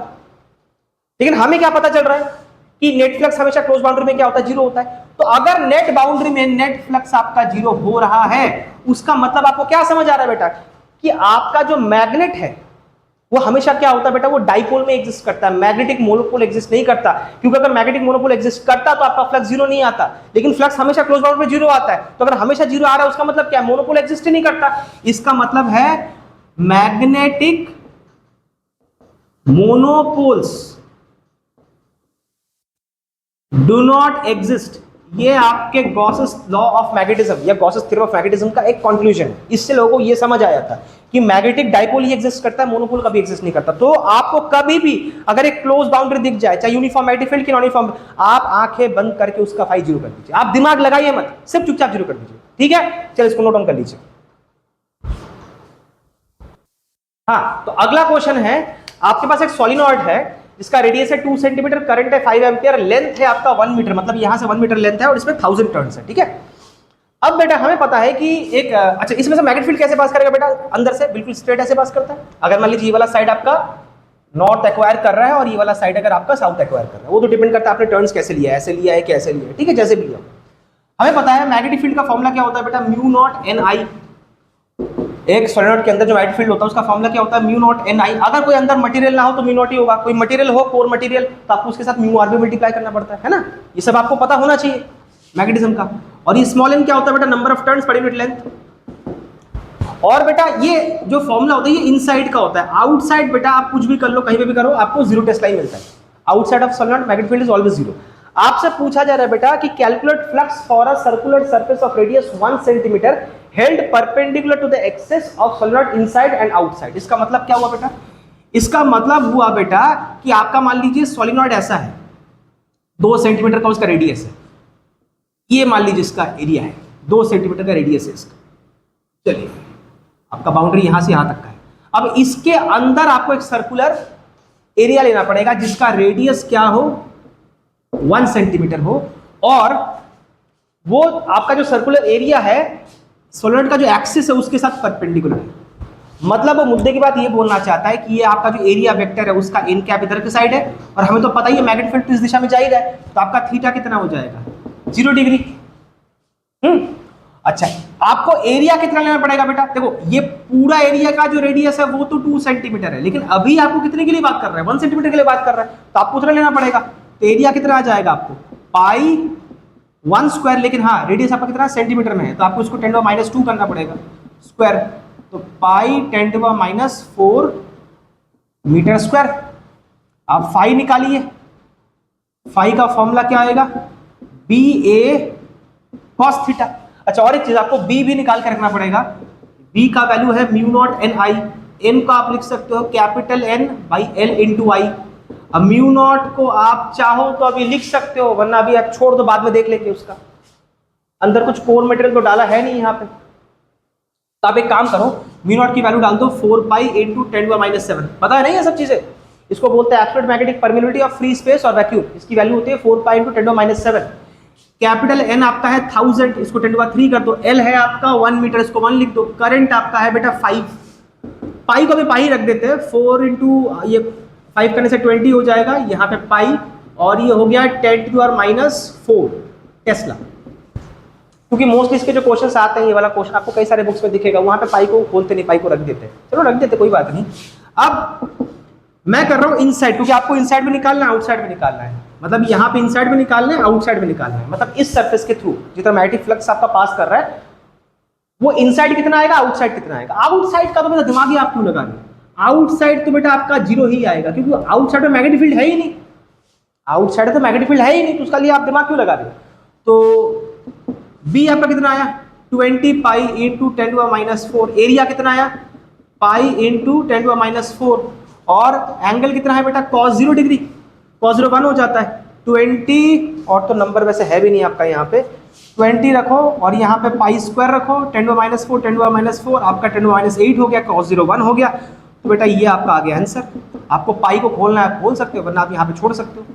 Speaker 1: लेकिन हमें क्या पता चल रहा है कि नेट फ्लक्स हमेशा क्लोज बाउंड्री में क्या होता है, 0 होता है। तो अगर नेट बाउंड्री में नेट फ्लक्स आपका 0 हो रहा है, उसका मतलब आपको क्या समझ आ रहा है बेटा, कि आपका जो मैग्नेट है वो हमेशा क्या होता है बेटा, वो डाइपोल में एग्जिस्ट करता है, मैग्नेटिक मोनोपोल एग्जिस्ट नहीं करता। क्योंकि अगर मैग्नेटिक मोनोपोल एग्जिस्ट करता तो आपका फ्लक्स 0 नहीं आता, लेकिन फ्लक्स हमेशा क्लोज बाउंड्री में 0 आता है। तो अगर हमेशा 0 आ रहा है उसका मतलब क्या, मोनोपोल एग्जिस्ट ही नहीं करता। इसका मतलब है magnetic monopoles do not exist. ये आपके गॉसेस लॉ ऑफ मैग्नेटिज्म या गॉसेस थ्योरम ऑफ मैग्नेटिज्म का एक कंक्लूजन है। इससे लोगों को ये समझ आया था कि मैग्नेटिक डाइपोल ही एग्जिस्ट करता है, मोनोपोल कभी एग्जिस्ट नहीं करता। तो आपको कभी भी अगर एक क्लोज बाउंड्री दिख जाए, चाहे यूनिफॉर्म मैग्नेटिक फील्ड की नॉन यूनिफॉर्म, आप आंखें बंद करके उसका फाई 0 कर दीजिए, आप दिमाग लगाइए मत, सिर्फ चुपचाप 0 कर दीजिए, ठीक है। चलिए इसको नोट डाउन कर लीजिए। हाँ, तो अगला क्वेश्चन है, आपके पास एक सोलिनॉइड है जिसका रेडियस है 2 सेंटीमीटर, करंट है 5 एम्पियर, लेंथ है आपका 1 मीटर, मतलब यहां से 1 मीटर लेंथ है और इसमें 1000 टर्न्स है, ठीक है। अब बेटा हमें पता है कि एक अच्छा, इसमें से मैग्नेटिक फील्ड कैसे पास करेगा बेटा, अंदर से बिल्कुल स्ट्रेट ऐसे पास करता है। अगर मान लीजिए ये वाला साइड आपका नॉर्थ एक्वायर कर रहा है और ये वाला साइड अगर आपका साउथ एक्वायर कर रहा है, वो तो डिपेंड करता है आपने टर्न्स कैसे लिया है, ऐसे लिया है कि ऐसे लिया है, ठीक है, जैसे भी लिया। हमें पता है मैग्नेटिक फील्ड का फॉर्मूला क्या होता है बेटा, म्यू नॉट एन आई। एक सॉलिनॉइड के अंदर जो मैग्नेटिक फील्ड होता है उसका फॉर्मूला क्या होता है, म्यू नॉट एन आई। अगर कोई अंदर मटेरियल ना हो तो म्यू नॉट ही होगा, कोई मटेरियल हो कोर मटेरियल तो आपको उसके साथ म्यू आर भी मल्टीप्लाई करना पड़ता है ना। ये सब आपको पता होना चाहिए मैग्नेटिज्म का। और ये स्मॉल एन क्या होता है बेटा, number of turns per unit length. और बेटा ये जो फॉर्मूला होता है ये इनसाइड का होता है, आउटसाइड बेटा आप कुछ भी कर लो, कहीं पे भी करो, आपको जीरो टेस्ट लाइन मिलता है। Outside of solenoid magnetic field is always zero. आपसे पूछा जा रहा है बेटा कि calculate flux for a circular surface of radius 1 centimetre held perpendicular to the axis of solenoid inside and outside. इसका मतलब क्या हुआ बेटा, इसका मतलब हुआ बेटा कि आपका मान लीजिए सोलेनॉइड ऐसा है, 2 सेंटीमीटर का उसका रेडियस है, ये मान लीजिए इसका एरिया है, 2 सेंटीमीटर का रेडियस है इसका। चलिए आपका बाउंड्री यहां से यहां तक का है। अब इसके अंदर आपको एक सर्कुलर एरिया लेना पड़ेगा जिसका रेडियस क्या हो, 1 सेंटीमीटर हो, और वो आपका जो सर्कुलर एरिया है सोलेनॉइड का जो एक्सिस है उसके साथ परपेंडिकुलर है। मतलब वो मुद्दे की बात ये बोलना चाहता है कि ये आपका जो एरिया वेक्टर है उसका एन कैप इधर की साइड है, और हमें तो पता ही है मैग्नेटिक फील्ड इस दिशा में जा ही रहा है, तो आपका थीटा कितना हो जाएगा, 0 डिग्री। अच्छा, आपको एरिया कितना लेना पड़ेगा बेटा, देखो ये पूरा एरिया का जो रेडियस है वो तो 2 सेंटीमीटर है, लेकिन अभी आपको कितने के लिए बात कर रहा है, 1 सेंटीमीटर के लिए बात कर रहा है, तो आपको उतना लेना पड़ेगा। तो एरिया कितना आ जाएगा आपको, पाई 1 स्क्वायर, लेकिन हाँ रेडियस आपका कितना सेंटीमीटर में है, तो आपको इसको 10⁻² करना पड़ेगा स्क्वायर, तो पाई 10⁻⁴ मीटर स्क्वायर। आप फाई निकालिए, फाई का फॉर्मूला क्या आएगा, बी ए कॉस थीटा। अच्छा, और एक चीज आपको बी भी निकाल के रखना पड़ेगा, बी का वैल्यू है mu naught n i, n को आप लिख सकते हो capital n by l into i. अब म्यू नॉट को आप चाहो तो अभी लिख सकते हो, वरना अभी आप छोड़ दो, बाद में देख लेंगे उसका, अंदर कुछ कोर मटेरियल तो डाला है नहीं यहाँ पे। तो आप एक काम करो, म्यू नॉट की वैल्यू डाल दो 4 पाई इंटू 10⁻⁷। पता है नहीं ये सब चीजें, इसको बोलते हैं absolute magnetic permittivity of free space और वैक्यूम। इसकी वैल्यू होती है 4 पाई इंटू 10⁻⁷। कैपिटल एन आपका है 1000, इसको 10⁻³ कर दो। एल है आपका 1 मीटर, इसको 1 लिख दो। करंट आपका है बेटा 5, पाई को भी पाई रख देते हैं, 4 इंटू ये 5 करने से 20 हो जाएगा, यहाँ पे पाई, और ये हो गया 10⁻⁴ टेस्ला। क्योंकि मोस्टली इसके जो क्वेश्चन आते हैं, ये वाला क्वेश्चन आपको कई सारे बुक्स में दिखेगा, वहां पे पाई को खोलते नहीं, पाई को रख देते हैं, चलो रख देते कोई बात नहीं। अब मैं कर रहा हूं इनसाइड, क्योंकि आपको इनसाइड में निकालना है आउटसाइड में निकालना है, मतलब यहाँ पे इनसाइड में निकालना है आउटसाइड में निकालना है, मतलब इस सरफेस के थ्रू जितना मैग्नेटिक फ्लक्स आपका पास कर रहा है वो इनसाइड कितना आएगा, आउटसाइड कितना आएगा। आउटसाइड का तो बेटा दिमाग ही आप क्यों लगा रहे हो, आउटसाइड तो बेटा आपका 0 ही आएगा, क्योंकि आउटसाइड में मैग्नेटिक फील्ड है ही नहीं, आउटसाइड तो मैग्नेटिक फील्ड है ही नहीं, तो उसका लिए आप दिमाग क्यों लगा रहे हो। तो बी आपका कितना आया, 20 पाई इंटू 10⁻⁴। एरिया कितना आया, पाई इंटू 10⁻⁴, और एंगल कितना है बेटा, cos 0 डिग्री, cos 0 1 हो जाता है। 20, और तो नंबर वैसे है भी नहीं आपका, यहाँ पे 20 रखो, और यहाँ पे पाई स्क्वायर रखो, 10⁻⁴, 10⁻⁴, आपका 10⁻8 हो गया, cos 0 1 हो गया। तो बेटा ये आपका आ गया आंसर। आपको पाई को खोलना है खोल सकते हो, वरना आप यहाँ पे छोड़ सकते हो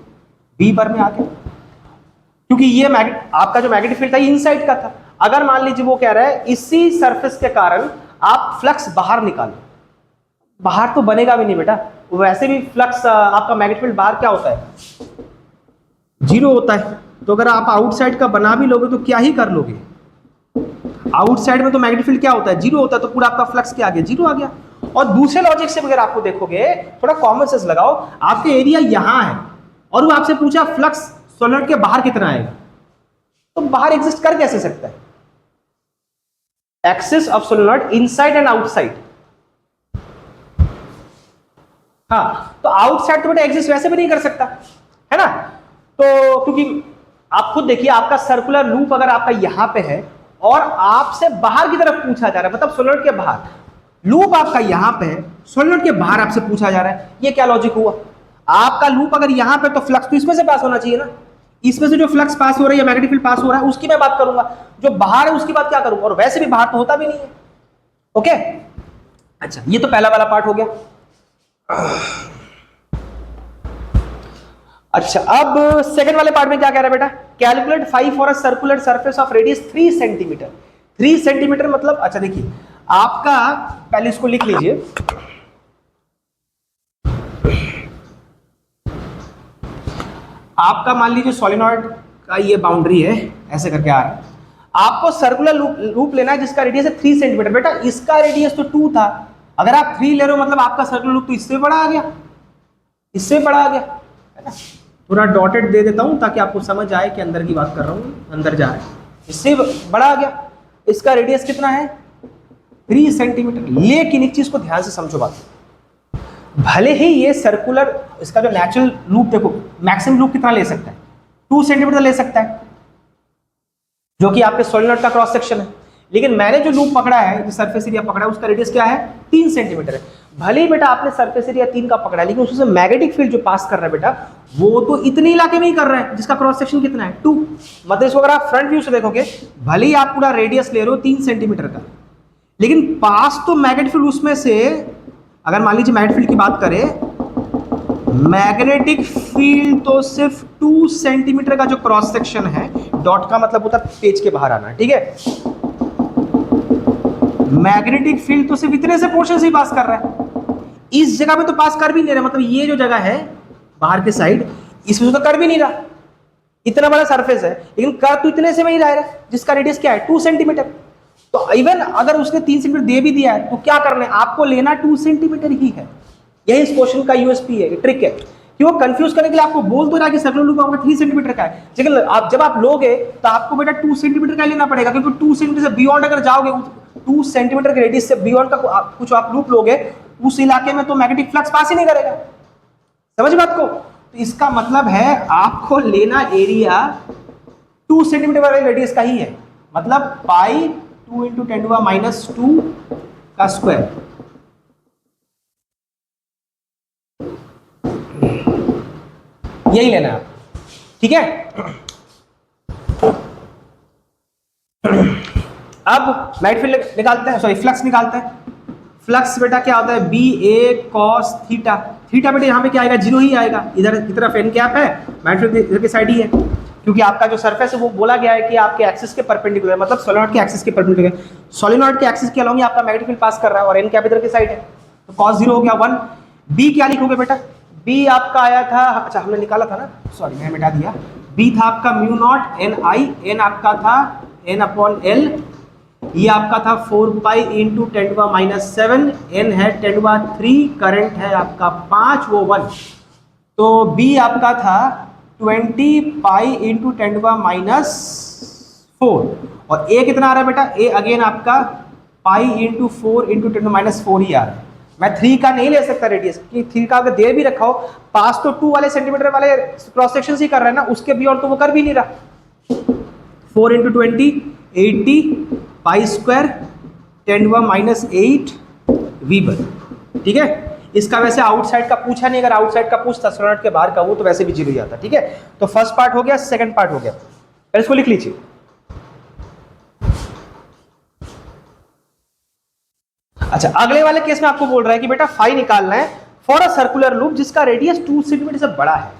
Speaker 1: बी पर में आके, क्योंकि ये आपका जो मैग्नेटिक फील्ड था इनसाइड का था। अगर मान लीजिए वो कह रहा है इसी सरफेस के कारण आप फ्लक्स बाहर निकालो, बाहर तो बनेगा भी नहीं बेटा, वैसे भी फ्लक्स आपका मैग्नेटिक फील्ड बाहर क्या होता है, 0 होता है। तो अगर आप आउटसाइड का बना भी लोगे तो क्या ही कर लोगे, आउटसाइड में तो मैग्नेटिक फील्ड क्या होता है, 0 होता है, तो पूरा आपका फ्लक्स क्या आ गया, 0 आ गया। और दूसरे लॉजिक से अगर आपको देखोगे, थोड़ा कॉमन सेंस लगाओ, आपके एरिया यहां है और वो आपसे पूछा फ्लक्स सोलेनॉइड के बाहर कितना आएगा, तो बाहर एग्जिस्ट कर कैसे सकता है, axis of solenoid inside and outside. हाँ, तो आउटसाइड तो बेटा एग्जिस्ट वैसे भी नहीं कर सकता है ना, तो क्योंकि आप खुद देखिए आपका सर्कुलर लूप अगर आपका यहां पे है और आपसे बाहर की तरफ पूछा जा रहा है, मतलब सोलेनॉइड के बाहर, लूप आपका यहां पे है, सोलेनॉइड के बाहर आपसे पूछा जा रहा है, ये क्या लॉजिक हुआ। आपका लूप अगर यहां पे तो फ्लक्स तो इसमें से पास होना चाहिए ना, इसमें से जो फ्लक्स पास हो रहा है या मैग्नेटिक फील्ड पास हो रहा है उसकी मैं बात करूंगा, जो बाहर है उसकी बात क्या करूंगा, और वैसे भी बाहर तो होता भी नहीं है। ओके, अच्छा ये तो पहला वाला पार्ट हो गया। अच्छा, अब सेकंड वाले पार्ट में क्या कह रहा है बेटा, calculate phi for a circular surface of radius 3 centimetre. 3 centimetre मतलब, अच्छा देखिए आपका, पहले इसको लिख लीजिए, आपका मान लीजिए सोलेनॉइड का ये बाउंड्री है, ऐसे करके आ रहा है, आपको सर्कुलर लूप लेना है जिसका रेडियस है 3 सेंटीमीटर। बेटा इसका रेडियस तो 2 था, अगर आप 3 ले रहे हो मतलब आपका सर्कुलर लूप तो इससे बड़ा आ गया, इससे बड़ा आ गया, है ना। थोड़ा डॉटेड दे देता हूं ताकि आपको समझ आए कि अंदर की बात कर रहा हूं, अंदर जा रहा है, इससे बड़ा आ गया। इसका रेडियस कितना है 3 सेंटीमीटर। लेकिन एक चीज को ध्यान से समझो बात, भले ही ये सर्कुलर, इसका जो नेचुरल लूप देखो, मैक्सिमम लूप कितना ले सकता है 2 सेंटीमीटर ले सकता है, जो कि आपके सोलेनॉइड का क्रॉस सेक्शन है। लेकिन मैंने जो लूप पकड़ा है, जो सरफेस एरिया पकड़ा है, उसका रेडियस क्या है 3 सेंटीमीटर है। भले ही बेटा आपने सरफेस एरिया 3 का पकड़ा है, लेकिन उससे मैग्नेटिक फील्ड जो पास कर रहा है बेटा, वो तो इतने इलाके में ही कर रहा है जिसका क्रॉस सेक्शन कितना है 2। मतलब इसको अगर आप फ्रंट व्यू से देखोगे, भले ही आप पूरा रेडियस ले रहे हो 3 सेंटीमीटर का, लेकिन पास तो मैग्नेटिक फील्ड उसमें से, अगर मान लीजिए मैग्नेटिक फील्ड की बात करें, मैग्नेटिक फील्ड तो सिर्फ 2 सेंटीमीटर का जो क्रॉस सेक्शन है, डॉट का मतलब होता है पेज के बाहर आना, ठीक है। मैग्नेटिक फील्ड तो सिर्फ इतने से पोर्शन से ही पास कर रहा है, इस जगह पे तो पास कर भी नहीं रहा, मतलब ये जो जगह है बाहर के साइड, इसमें तो कर भी नहीं रहा, इतना बड़ा सरफेस है, लेकिन कर तो इतने से में ही रह रहा है जिसका रेडियस क्या है 2 सेंटीमीटर। तो इवन अगर उसने 3 सेंटीमीटर दे भी दिया है तो क्या करना है, आपको लेना 2 सेंटीमीटर ही है। यही इस क्वेश्चन का यूएसपी है, ट्रिक है कि वो कंफ्यूज करने के लिए आपको बोल तो रहा है कि सर्कुलर लूप आपका 3 सेंटीमीटर का है, लेकिन आप जब आप लोगे तो आपको बेटा 2 सेंटीमीटर का लेना पड़ेगा, क्योंकि 2 सेंटीमीटर से बियॉन्ड अगर जाओगे, 2 सेंटीमीटर के रेडियस से बियॉन्ड का कुछ आप लूप लोगे, उस इलाके में तो मैग्नेटिक फ्लक्स पास ही नहीं करेगा। समझ बात को। तो इसका मतलब है आपको लेना एरिया 2 सेंटीमीटर वाले रेडियस का ही है, मतलब पाई 2 इंटू 10⁻² का स्क्वायर। यही लेना है, ठीक है। अब मैग्नेटिक फील्ड निकालते हैं, सॉरी फ्लक्स निकालते हैं। फ्लक्स बेटा क्या होता है, बी ए कॉस थीटा। थीटा बेटा यहाँ पे क्या आएगा 0 ही आएगा, इधर की तरफ एन कैप है, मैग्नेटिक फील्ड इधर की साइड ही है, क्योंकि आपका जो सरफेस है वो बोला गया है कि आपके एक्सिस के परपेंडिकुलर, मतलब सोलेनॉइड के एक्सिस के परपेंडिकुलर, सोलेनॉइड के एक्सिस के अलोंग आपका मैग्नेटिक फील्ड पास कर रहा है, और एन कैप इधर की साइड है, तो cos 0 हो गया 1। बी क्या लिखोगे बेटा, बी आपका आया था, अच्छा हमने निकाला था ना, सॉरी मैं मिटा दिया, बी था आपका mu naught n i, n आपका था n/l, ये आपका था 4 पाई इंटू 10⁻⁷, एन है 10⁻3, करंट है आपका 5 वो 1, तो बी आपका था 20 पाई इंटू 10⁻⁴, और ए कितना आ रहा है बेटा, ए अगेन आपका पाई इंटू 4 इंटू 10⁻⁴ ही आ रहा है। मैं 3 का नहीं ले सकता रेडियस, कि 3 का अगर दे भी रखा हो, पास तो 2 वाले सेंटीमीटर वाले क्रॉस सेक्शन ही कर रहे हैं ना, उसके बियॉन्ड तो वो कर भी नहीं रहा। 4 इंटू 20 80 पाई स्क्वायर 10⁻⁸ वीबर, ठीक है। इसका वैसे आउटसाइड का पूछा नहीं, अगर आउटसाइड का पूछता सोलेनॉइड के बाहर का वो तो वैसे भी 0 ही आता, ठीक है। तो फर्स्ट पार्ट हो गया, सेकंड पार्ट हो गया, फिर इसको लिख लीजिए। अच्छा अगले वाले केस में आपको बोल रहा है कि बेटा फाई निकालना है फॉर अ सर्कुलर लूप जिसका रेडियस 2 सेंटीमीटर से बड़ा है।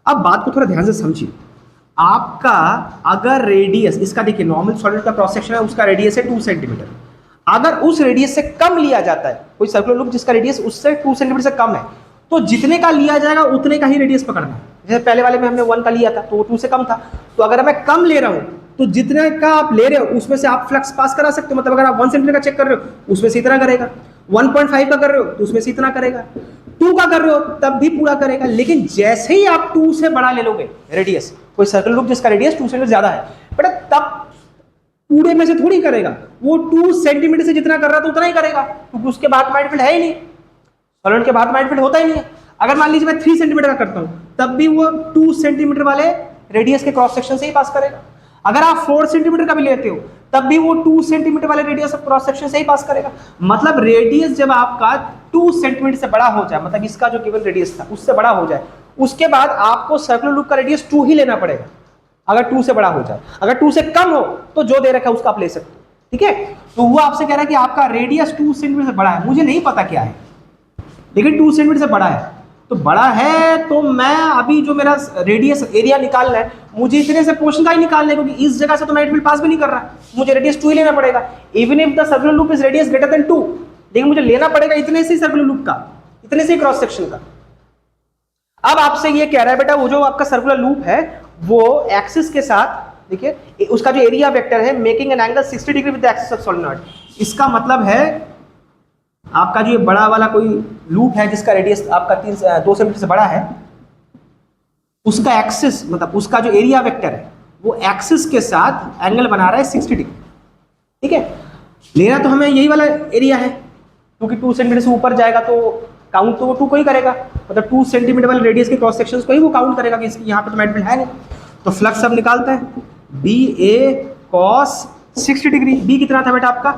Speaker 1: अब बात को थोड़ा ध्यान से समझिए, आपका अगर रेडियस, इसका देखिए नॉर्मल सॉलिड का क्रॉस सेक्शन है, उसका रेडियस है 2 सेंटीमीटर, अगर उस रेडियस से कम लिया जाता है कोई सर्कुलर लूप जिसका रेडियस उससे 2 सेंटीमीटर से कम है, तो जितने का लिया जाएगा उतने का ही रेडियस पकड़ना है। जैसे पहले वाले में हमने 1 का लिया था तो वो 2 से कम था, तो अगर मैं कम ले रहा हूं तो जितने का आप ले रहे हो उसमें से आप फ्लक्स पास करा सकते हो। मतलब अगर आप 1 सेंटीमीटर का चेक कर रहे हो उसमें से इतना करेगा, 1.5 का कर रहे हो तो उसमें से इतना करेगा, 2 का कर रहे हो तब भी पूरा करेगा। लेकिन जैसे ही आप 2 से बड़ा ले लोगे रेडियस, कोई सर्कुलर लूप जिसका रेडियस 2 सेंटीमीटर ज्यादा है, बेटा तब पूरे में से थोड़ी करेगा, वो 2 सेंटीमीटर से जितना कर रहा था उतना ही करेगा, क्योंकि उसके बाद मैग्नेटिक फील्ड है ही नहीं, सॉलिड के बाद मैग्नेटिक फील्ड होता ही नहीं है। अगर मान लीजिए मैं 3 सेंटीमीटर का करता हूं तब भी वो 2 सेंटीमीटर वाले रेडियस के क्रॉस सेक्शन से ही पास करेगा। अगर आप 4 सेंटीमीटर का भी लेते हो तब भी वो 2 सेंटीमीटर वाले रेडियस ऑफ क्रॉस सेक्शन से ही पास करेगा। मतलब रेडियस जब आपका 2 सेंटीमीटर से बड़ा हो जाए, मतलब इसका जो केवल रेडियस था उससे बड़ा हो जाए, उसके बाद आपको सर्कुलर लूप का रेडियस 2 ही लेना पड़ेगा, अगर 2 से बड़ा हो जाए। अगर 2 से कम हो तो जो दे रखा है उसका आप ले सकते हो, ठीक है। तो वो आपसे कह रहा है कि आपका रेडियस 2 सेंटीमीटर से बड़ा है, मुझे नहीं पता क्या है, लेकिन 2 सेंटीमीटर से बड़ा है, तो बड़ा है तो मैं अभी जो मेरा रेडियस एरिया निकालना है, मुझे इतने से पोर्शन का ही निकालना है, क्योंकि इस जगह से तो मैग्नेटिक फील्ड पास भी नहीं कर रहा, मुझे रेडियस 2 ही लेना पड़ेगा। Even if the circular loop is radius greater than 2, लेकिन मुझे लेना पड़ेगा इतने से सर्कुलर लूप का, इतने से क्रॉस सेक्शन का। अब आपसे ये कह रहा है बेटा वो जो आपका सर्कुलर लूप है वो एक्सिस के साथ, देखिए उसका जो एरिया वेक्टर है making an angle 60 degree with the axis of solenoid, इसका मतलब है आपका जो ये बड़ा वाला कोई लूप है जिसका रेडियस आपका 2 सेंटीमीटर से बड़ा है, उसका एक्सिस मतलब उसका जो एरिया वेक्टर है वो एक्सिस के साथ एंगल बना रहा है 60 डिग्री। ठीक है, लेना तो हमें यही वाला एरिया है, क्योंकि 2 सेंटीमीटर से ऊपर जाएगा तो काउंट तो वो 2 को ही करेगा, मतलब 2 सेंटीमीटर वाले रेडियस के क्रॉस सेक्शंस को ही वो काउंट करेगा कि यहाँ पे तो मैग्नेट है नहीं। तो फ्लक्स अब निकालता है बी ए कॉस 60 डिग्री। बी कितना था बेटा आपका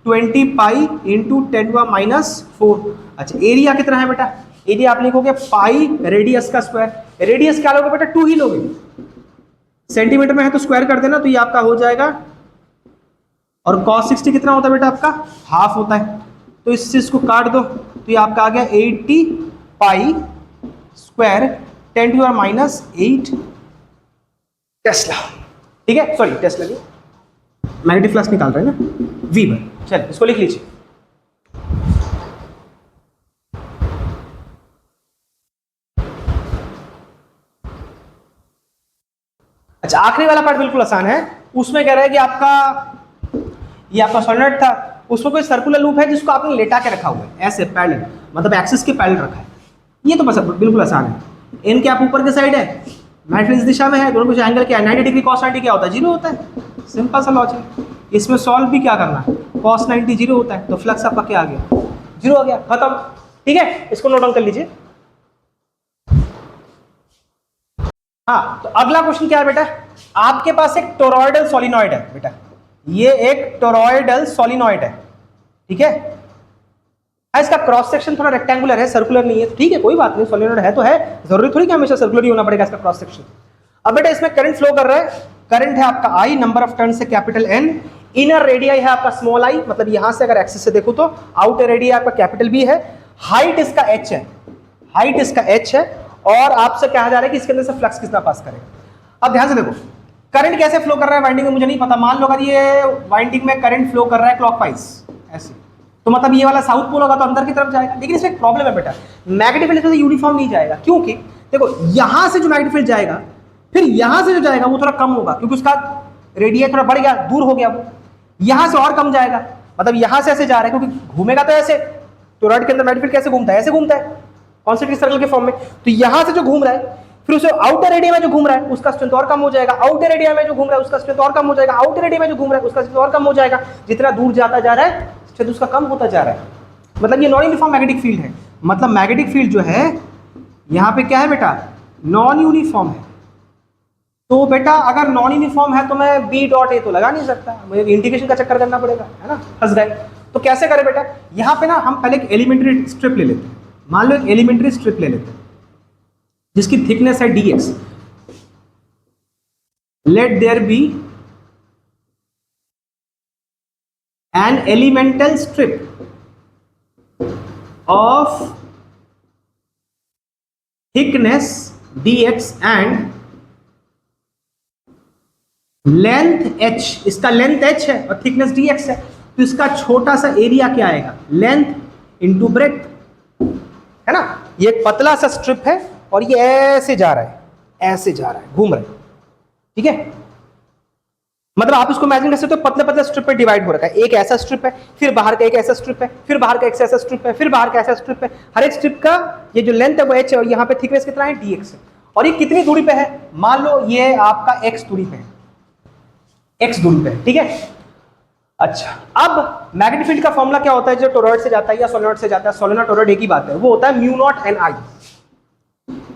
Speaker 1: 20 पाई इंटू 10⁻⁴। अच्छा एरिया कितना है बेटा, एरिया आप लिखोगे पाई रेडियस का स्क्वायर। रेडियस क्या लोगे बेटा 2 ही लोगे, सेंटीमीटर में है तो स्क्वायर कर देना, तो ये आपका हो जाएगा। और cos 60 कितना होता है बेटा आपका हाफ होता है, तो इस चीज को काट दो तो ये आपका आ गया 80 पाई स्क्वायर 10⁻⁸ टेस्ला। ठीक है, सॉरी टेस्ला नहीं, मैग्नेटिक फ्लक्स निकाल रहे हैं ना वीबर। चल इसको लिख लीजिए। अच्छा आखिरी वाला पार्ट बिल्कुल आसान है, उसमें कह रहा है कि आपका ये आपका सोलेनॉइड था, उसमें कोई सर्कुलर लूप है जिसको आपने लेटा के रखा हुआ है ऐसे पैरेलल, मतलब एक्सिस के पैरेलल रखा है। ये तो बस बिल्कुल आसान है। एन के आप ऊपर के साइड है, मैग्नेट इस दिशा में है, दोनों कुछ एंगल क्या है 90 डिग्री cos 90 क्या होता है 0 होता है। सिंपल सा लॉजिक। इसमें सॉल्व भी क्या करना है, cos 90 0 होता है, तो फ्लक्स आपका क्या आ गया 0 आ गया, खत्म। ठीक है, इसको नोट डाउन कर लीजिए। हाँ तो अगला क्वेश्चन क्या है बेटा, आपके पास एक टोरॉइडल सोलिनॉइड है बेटा, ये एक टोरॉइडल सोलिनॉइड है। ठीक है, इसका क्रॉस सेक्शन थोड़ा रेक्टेंगुलर है, सर्कुलर नहीं है। ठीक है कोई बात नहीं, सोलिनॉइड है तो है, जरूरी थोड़ी कि हमेशा सर्कुलर ही होना पड़ेगा इसका क्रॉस सेक्शन। अब बेटा इसमें करंट फ्लो कर रहा है, करंट है आपका आई, नंबर ऑफ टर्न्स है कैपिटल एन, इनर रेडियाई है आपका स्मॉल आई, मतलब यहां से अगर एक्सिस से देखो तो आउटर रेडियाई आपका कैपिटल बी है, हाइट इसका एच है, हाइट इसका एच है, और आपसे कहा जा रहा है कि इसके अंदर से फ्लक्स कितना पास करेगा। अब ध्यान से देखो करंट कैसे फ्लो कर रहा है वाइंडिंग में मुझे नहीं पता, मान लो अगर ये वाइंडिंग में करंट फ्लो कर रहा है क्लॉकवाइज ऐसे, तो मतलब ये वाला साउथ पोल होगा तो अंदर की तरफ जाएगा। लेकिन इसमें एक प्रॉब्लम है बेटा, मैग्नेटिक फील्ड यूनिफॉर्म नहीं जाएगा, क्योंकि देखो यहां से जो मैग्नेटिक फील्ड जाएगा फिर यहां से जो जाएगा वो थोड़ा कम होगा, क्योंकि उसका रेडियस थोड़ा बढ़ गया, दूर हो गया, वो यहां से और कम जाएगा, मतलब यहां से ऐसे जा रहा है, क्योंकि घूमेगा तो ऐसे, टोरॉइड के अंदर मैग्नेटिक फील्ड कैसे घूमता है, ऐसे घूमता है कॉन्सेंट्रिक सर्कल के फॉर्म में। तो यहां से जो घूम रहा है फिर उसे आउटर एरिया में जो घूम रहा है उसका स्ट्रेंथ और कम हो जाएगा, आउटर एरिया में जो घूम रहा है उसका स्ट्रेंथ और कम हो जाएगा, आउटर एरिया में जो घूम रहा है उसका स्ट्रेंथ और कम हो जाएगा। जितना दूर जाता जा रहा है स्ट्रेंथ उसका कम होता जा रहा है, मतलब ये नॉन यूनिफॉर्म मैग्नेटिक फील्ड है। मतलब मैग्नेटिक फील्ड जो है यहाँ पे क्या है बेटा नॉन यूनिफॉर्म है। तो बेटा अगर नॉन यूनिफॉर्म है तो मैं बी डॉट ए तो लगा नहीं सकता, मुझे इंटीग्रेशन का चक्कर करना पड़ेगा, है ना, फंस गए। तो कैसे करें बेटा, यहाँ पे ना हम पहले एक एलिमेंट्री स्ट्रिप ले लेते हैं, मान लो एक एलिमेंट्री स्ट्रिप ले लेते हैं जिसकी थिकनेस है dx। Let there be an elemental strip of thickness dx and length h, इसका लेंथ h है और थिकनेस dx है, तो इसका छोटा सा एरिया क्या आएगा लेंथ इंटू ब्रेथ, है ना। ये एक पतला सा स्ट्रिप है और ये ऐसे जा रहा है, ऐसे जा रहा है, घूम रहा है, ठीक है। मतलब आप इसको इमेजिन कर सकते हो पतले पतले स्ट्रिप पे डिवाइड हो रखा है, एक ऐसा स्ट्रिप है, फिर बाहर का एक ऐसा स्ट्रिप है, फिर बाहर का एक ऐसा स्ट्रिप है, फिर बाहर का ऐसा स्ट्रिप है। हर एक स्ट्रिप का ये जो लेंथ है वो h है और यहाँ पे थिकनेस कितना है dx है। और ये कितनी दूरी पे है, मान लो ये आपका x दूरी पे है, x दूरी पे, ठीक है। अच्छा अब मैग्नेटिक फील्ड का फॉर्मूला क्या होता है जो टोरॉइड से जाता है या सोलेनॉइड से जाता है, सोलेनॉइड टोरॉइड एक ही बात है, वो होता है mu naught n i,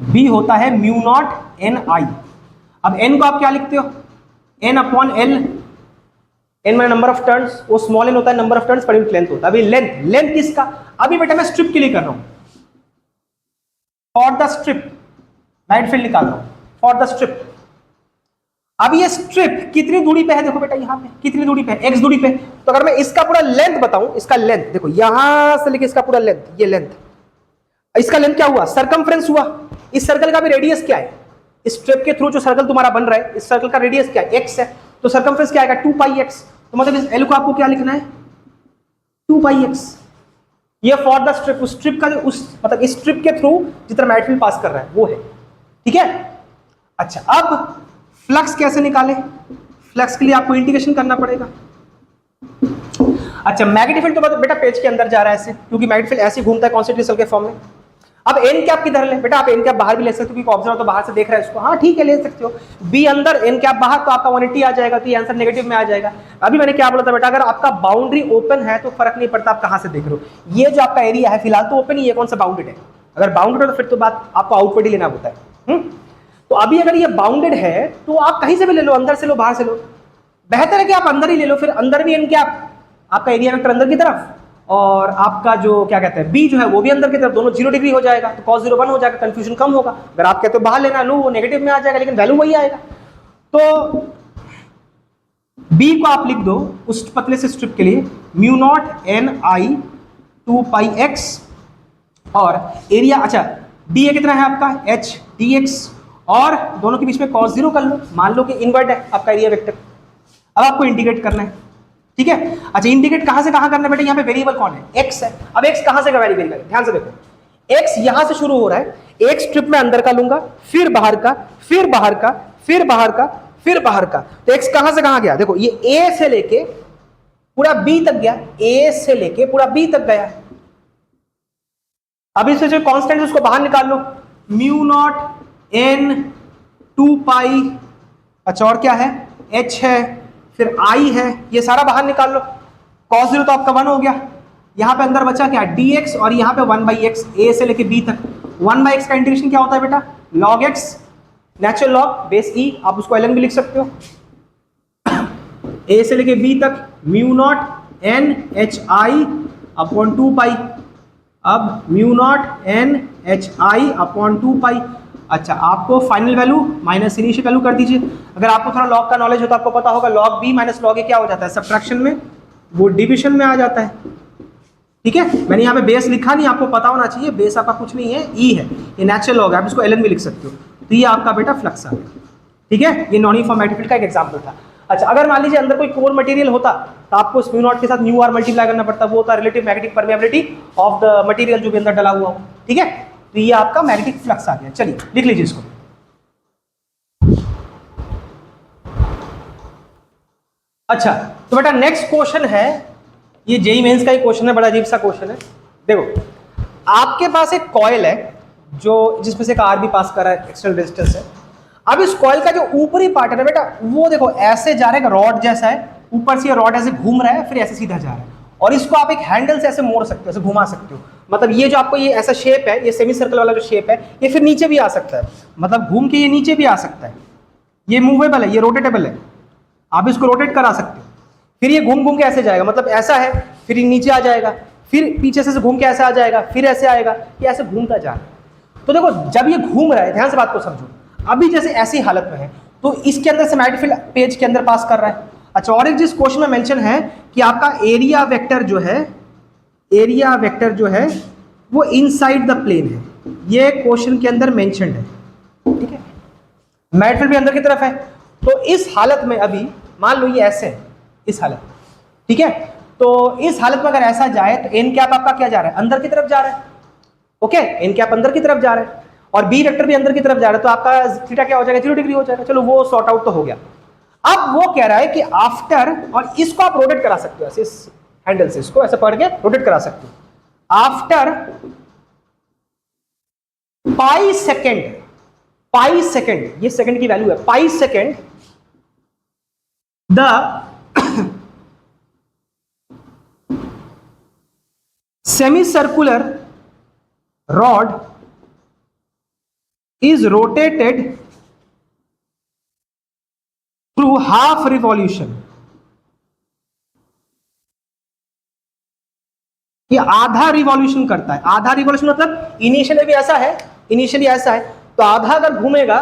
Speaker 1: b होता है म्यू नॉट एन आई। अब n को आप क्या लिखते हो n अपॉन एल, n में नंबर ऑफ टर्न्स, वो स्मॉल n होता है number of turns per unit length होता है। अभी लेंथ, लेंथ किसका, अभी बेटा मैं स्ट्रिप के लिए कर रहा हूं, for the strip magnetic field निकाल रहा हूं फॉर द स्ट्रिप। अब ये स्ट्रिप कितनी दूरी पे है, देखो बेटा यहाँ पे कितनी दूरी पे है, x दूरी पे। तो अगर मैं इसका पूरा लेंथ बताऊं, इसका लेंथ देखो यहां से लेके इसका पूरा लेंथ, ये लेंथ, इसका लेंथ क्या हुआ सर्कमफ्रेंस हुआ। इस सर्कल का भी रेडियस क्या है, इस स्ट्रिप के थ्रू जो सर्कल तुम्हारा बन रहा है इस सर्कल का रेडियस क्या है x है, तो सर्कमफ्रेंस क्या आएगा 2 पाई x। तो मतलब इस l को आपको क्या लिखना है 2 पाई x। ये फॉर द स्ट्रिप, उस स्ट्रिप का जो उस मतलब इस स्ट्रिप के थ्रू जितना मैग्नेटिक फील्ड पास कर रहा है वो है, ठीक है। अच्छा, अब फ्लक्स कैसे निकाले? फ्लक्स के लिए आपको इंटीग्रेशन करना पड़ेगा। अच्छा, मैग्नेटिक फील्ड तो बेटा पेज के अंदर जा रहा है ऐसे, क्योंकि मैग्नेटिक फील्ड ऐसे घूमता है कॉन्सेंट्रिक सेल के फॉर्म में। अब एन कैप किधर ले बेटा? आप एन कैप बाहर भी ले सकते हो, क्योंकि ऑब्जर्वर तो बाहर से देख रहा है इसको। हाँ ठीक है, ले सकते हो। बी अंदर, एन कैप बाहर, तो आपका 180 आ जाएगा, तो ये आंसर नेगेटिव में आ जाएगा। अभी मैंने क्या बोला था बेटा, अगर आपका बाउंड्री ओपन है तो फर्क नहीं पड़ता आप कहां से देख रहे हो। ये जो आपका एरिया है फिलहाल तो ओपन ही है, कौन सा बाउंडेड है? अगर बाउंडेड है तो फिर तो बात आपको आउटवर्ड ही लेना होता है। तो अभी अगर ये बाउंडेड है तो आप कहीं से भी ले लो, अंदर से लो, बाहर से लो, बेहतर है कि आप अंदर ही ले लो। फिर अंदर भी एन कैप, आपका एरिया वेक्टर अंदर की तरफ, और आपका जो क्या कहते हैं बी जो है वो भी अंदर की तरफ, दोनों 0 डिग्री हो जाएगा, तो cos 0 1 हो जाएगा, कंफ्यूजन कम होगा। अगर आप कहते हो बाहर लेना लो, वो नेगेटिव में आ जाएगा, लेकिन वैल्यू वही आएगा। तो बी को आप लिख दो उस पतले से स्ट्रिप के लिए म्यू नॉट एन आई 2 पाई एक्स, और एरिया, अच्छा डी ए कितना है आपका एच डी एक्स, और दोनों के बीच में cos 0 कर लो, मान लो कि इनवर्ट है आपका एरिया वेक्टर। अब आपको इंटीग्रेट करना है, ठीक है। अच्छा, इंटीग्रेट कहां से कहां करना है बेटा? यहाँ पे वेरिएबल कौन है? एक्स है। अब एक्स कहां से वेरी करें, ध्यान से देखो, एक्स यहां से शुरू हो रहा है, एक स्ट्रिप में अंदर का लूंगा, फिर बाहर का, फिर बाहर का, फिर बाहर का, फिर बाहर का। तो एक्स कहां से कहां गया? देखो ये ए से लेके पूरा बी तक गया, ए से लेके पूरा बी तक गया। अब इससे जो कांस्टेंट है उसको बाहर निकाल लो, म्यू नॉट एन 2 पाई, अच्छा और क्या है, एच है, फिर आई है, ये सारा बाहर निकाल लो। cos 0 तो आपका 1 हो गया, यहां पे अंदर बचा क्या, dx, और यहां पे 1/x, a से लेके b तक। 1/x का इंटीग्रेशन क्या होता है बेटा? log x, natural log base e, आप उसको ln भी लिख सकते हो। a से लेके b तक mu naught N H I upon 2 पाई, अब mu naught N H I upon 2 पाई। अच्छा, आपको final value minus initial value कर दीजिए। अगर आपको थोड़ा लॉग का नॉलेज हो तो आपको पता होगा लॉग बी माइनस लॉग ए क्या हो जाता है, सब्ट्रैक्शन में वो डिविजन में आ जाता है, ठीक है। मैंने यहाँ पे बेस लिखा नहीं, आपको पता होना चाहिए, बेस आपका कुछ नहीं है, ई है, ये नेचुरल लॉग है, आप इसको एलन भी लिख सकते हो। तो ये आपका बेटा फ्लक्स आ गया, ठीक है। ये नॉन यूनिफॉर्म मैग्नेटिक फील्ड का एक एग्जाम्पल था। अच्छा, अगर मान लीजिए अंदर कोई कोर मटेरियल होता तो आपको इस म्यू नॉट के साथ म्यू आर मल्टीप्लाई करना पड़ता, वो होता relative magnetic permeability of the material जो भी अंदर डला हुआ हो, ठीक है। तो ये आपका मैग्नेटिक फ्लक्स आ गया। चलिए लिख लीजिए इसको। अच्छा, तो बेटा नेक्स्ट क्वेश्चन है, ये जेई मेंस का ही क्वेश्चन है, बड़ा अजीब सा क्वेश्चन है। देखो, आपके पास एक कॉइल है जो जिसमें से एक आर भी पास कर रहा है, एक्सटर्नल रेजिस्टेंस है। अब इस कॉइल का जो ऊपरी पार्ट है ना बेटा, वो देखो ऐसे जा रहा है, रॉड जैसा है, ऊपर से ये रॉड ऐसे घूम रहा है, फिर ऐसे सीधा जा रहा है, और इसको आप एक हैंडल से ऐसे मोड़ सकते हो, ऐसे घुमा सकते हो। मतलब ये जो आपको ये ऐसा शेप है, ये सेमी सर्कल वाला जो शेप है, ये फिर नीचे भी आ सकता है, मतलब घूम के ये नीचे भी आ सकता है। ये मूवेबल है, ये रोटेटेबल है, आप इसको रोटेट करा सकते हो। फिर ये घूम घूम के ऐसे जाएगा, मतलब ऐसा है, फिर ये नीचे आ जाएगा, फिर पीछे से घूम के ऐसे आ जाएगा, फिर ऐसे आएगा, ये ऐसे घूमता जा रहा है। तो देखो, जब ये घूम रहा है, ध्यान से बात को समझो, अभी जैसे ऐसी हालत में है, तो इसके अंदर से मैग्नेटिक फील्ड पेज के अंदर पास कर रहा है। अच्छा, और एक जिस क्वेश्चन में मेंशन है कि आपका एरिया वेक्टर जो है, एरिया वेक्टर जो है वो इनसाइड द प्लेन है, ये क्वेश्चन के अंदर मेंशन्ड है, ठीक है। मैग्नेटिक फील्ड भी अंदर की तरफ है, तो इस हालत में अभी मान लो ये ऐसे है, इस हालत में, ठीक है। तो इस हालत में अगर ऐसा जाए तो एन कैप आपका क्या जा रहा है, अंदर की तरफ जा रहा है, ओके, एन कैप अंदर की तरफ जा रहा है, और बी वेक्टर भी अंदर की तरफ जा रहा है, तो आपका थीटा क्या हो जाएगा, 0 डिग्री हो जाएगा। चलो वो सॉर्ट आउट तो हो गया। अब वो कह रहा है कि आफ्टर, और इसको आप रोटेट करा सकते हो ऐसे, इस हैंडल से इसको ऐसे पकड़ के रोटेट करा सकते हो। आफ्टर पाई सेकेंड, पाई सेकेंड, ये सेकेंड की वैल्यू है, पाई second, the semicircular rod is rotated through half revolution, ये आधा रिवॉल्यूशन करता है। आधा रिवॉल्यूशन मतलब इनिशियली भी ऐसा है, इनिशियली ऐसा है, तो आधा अगर घूमेगा,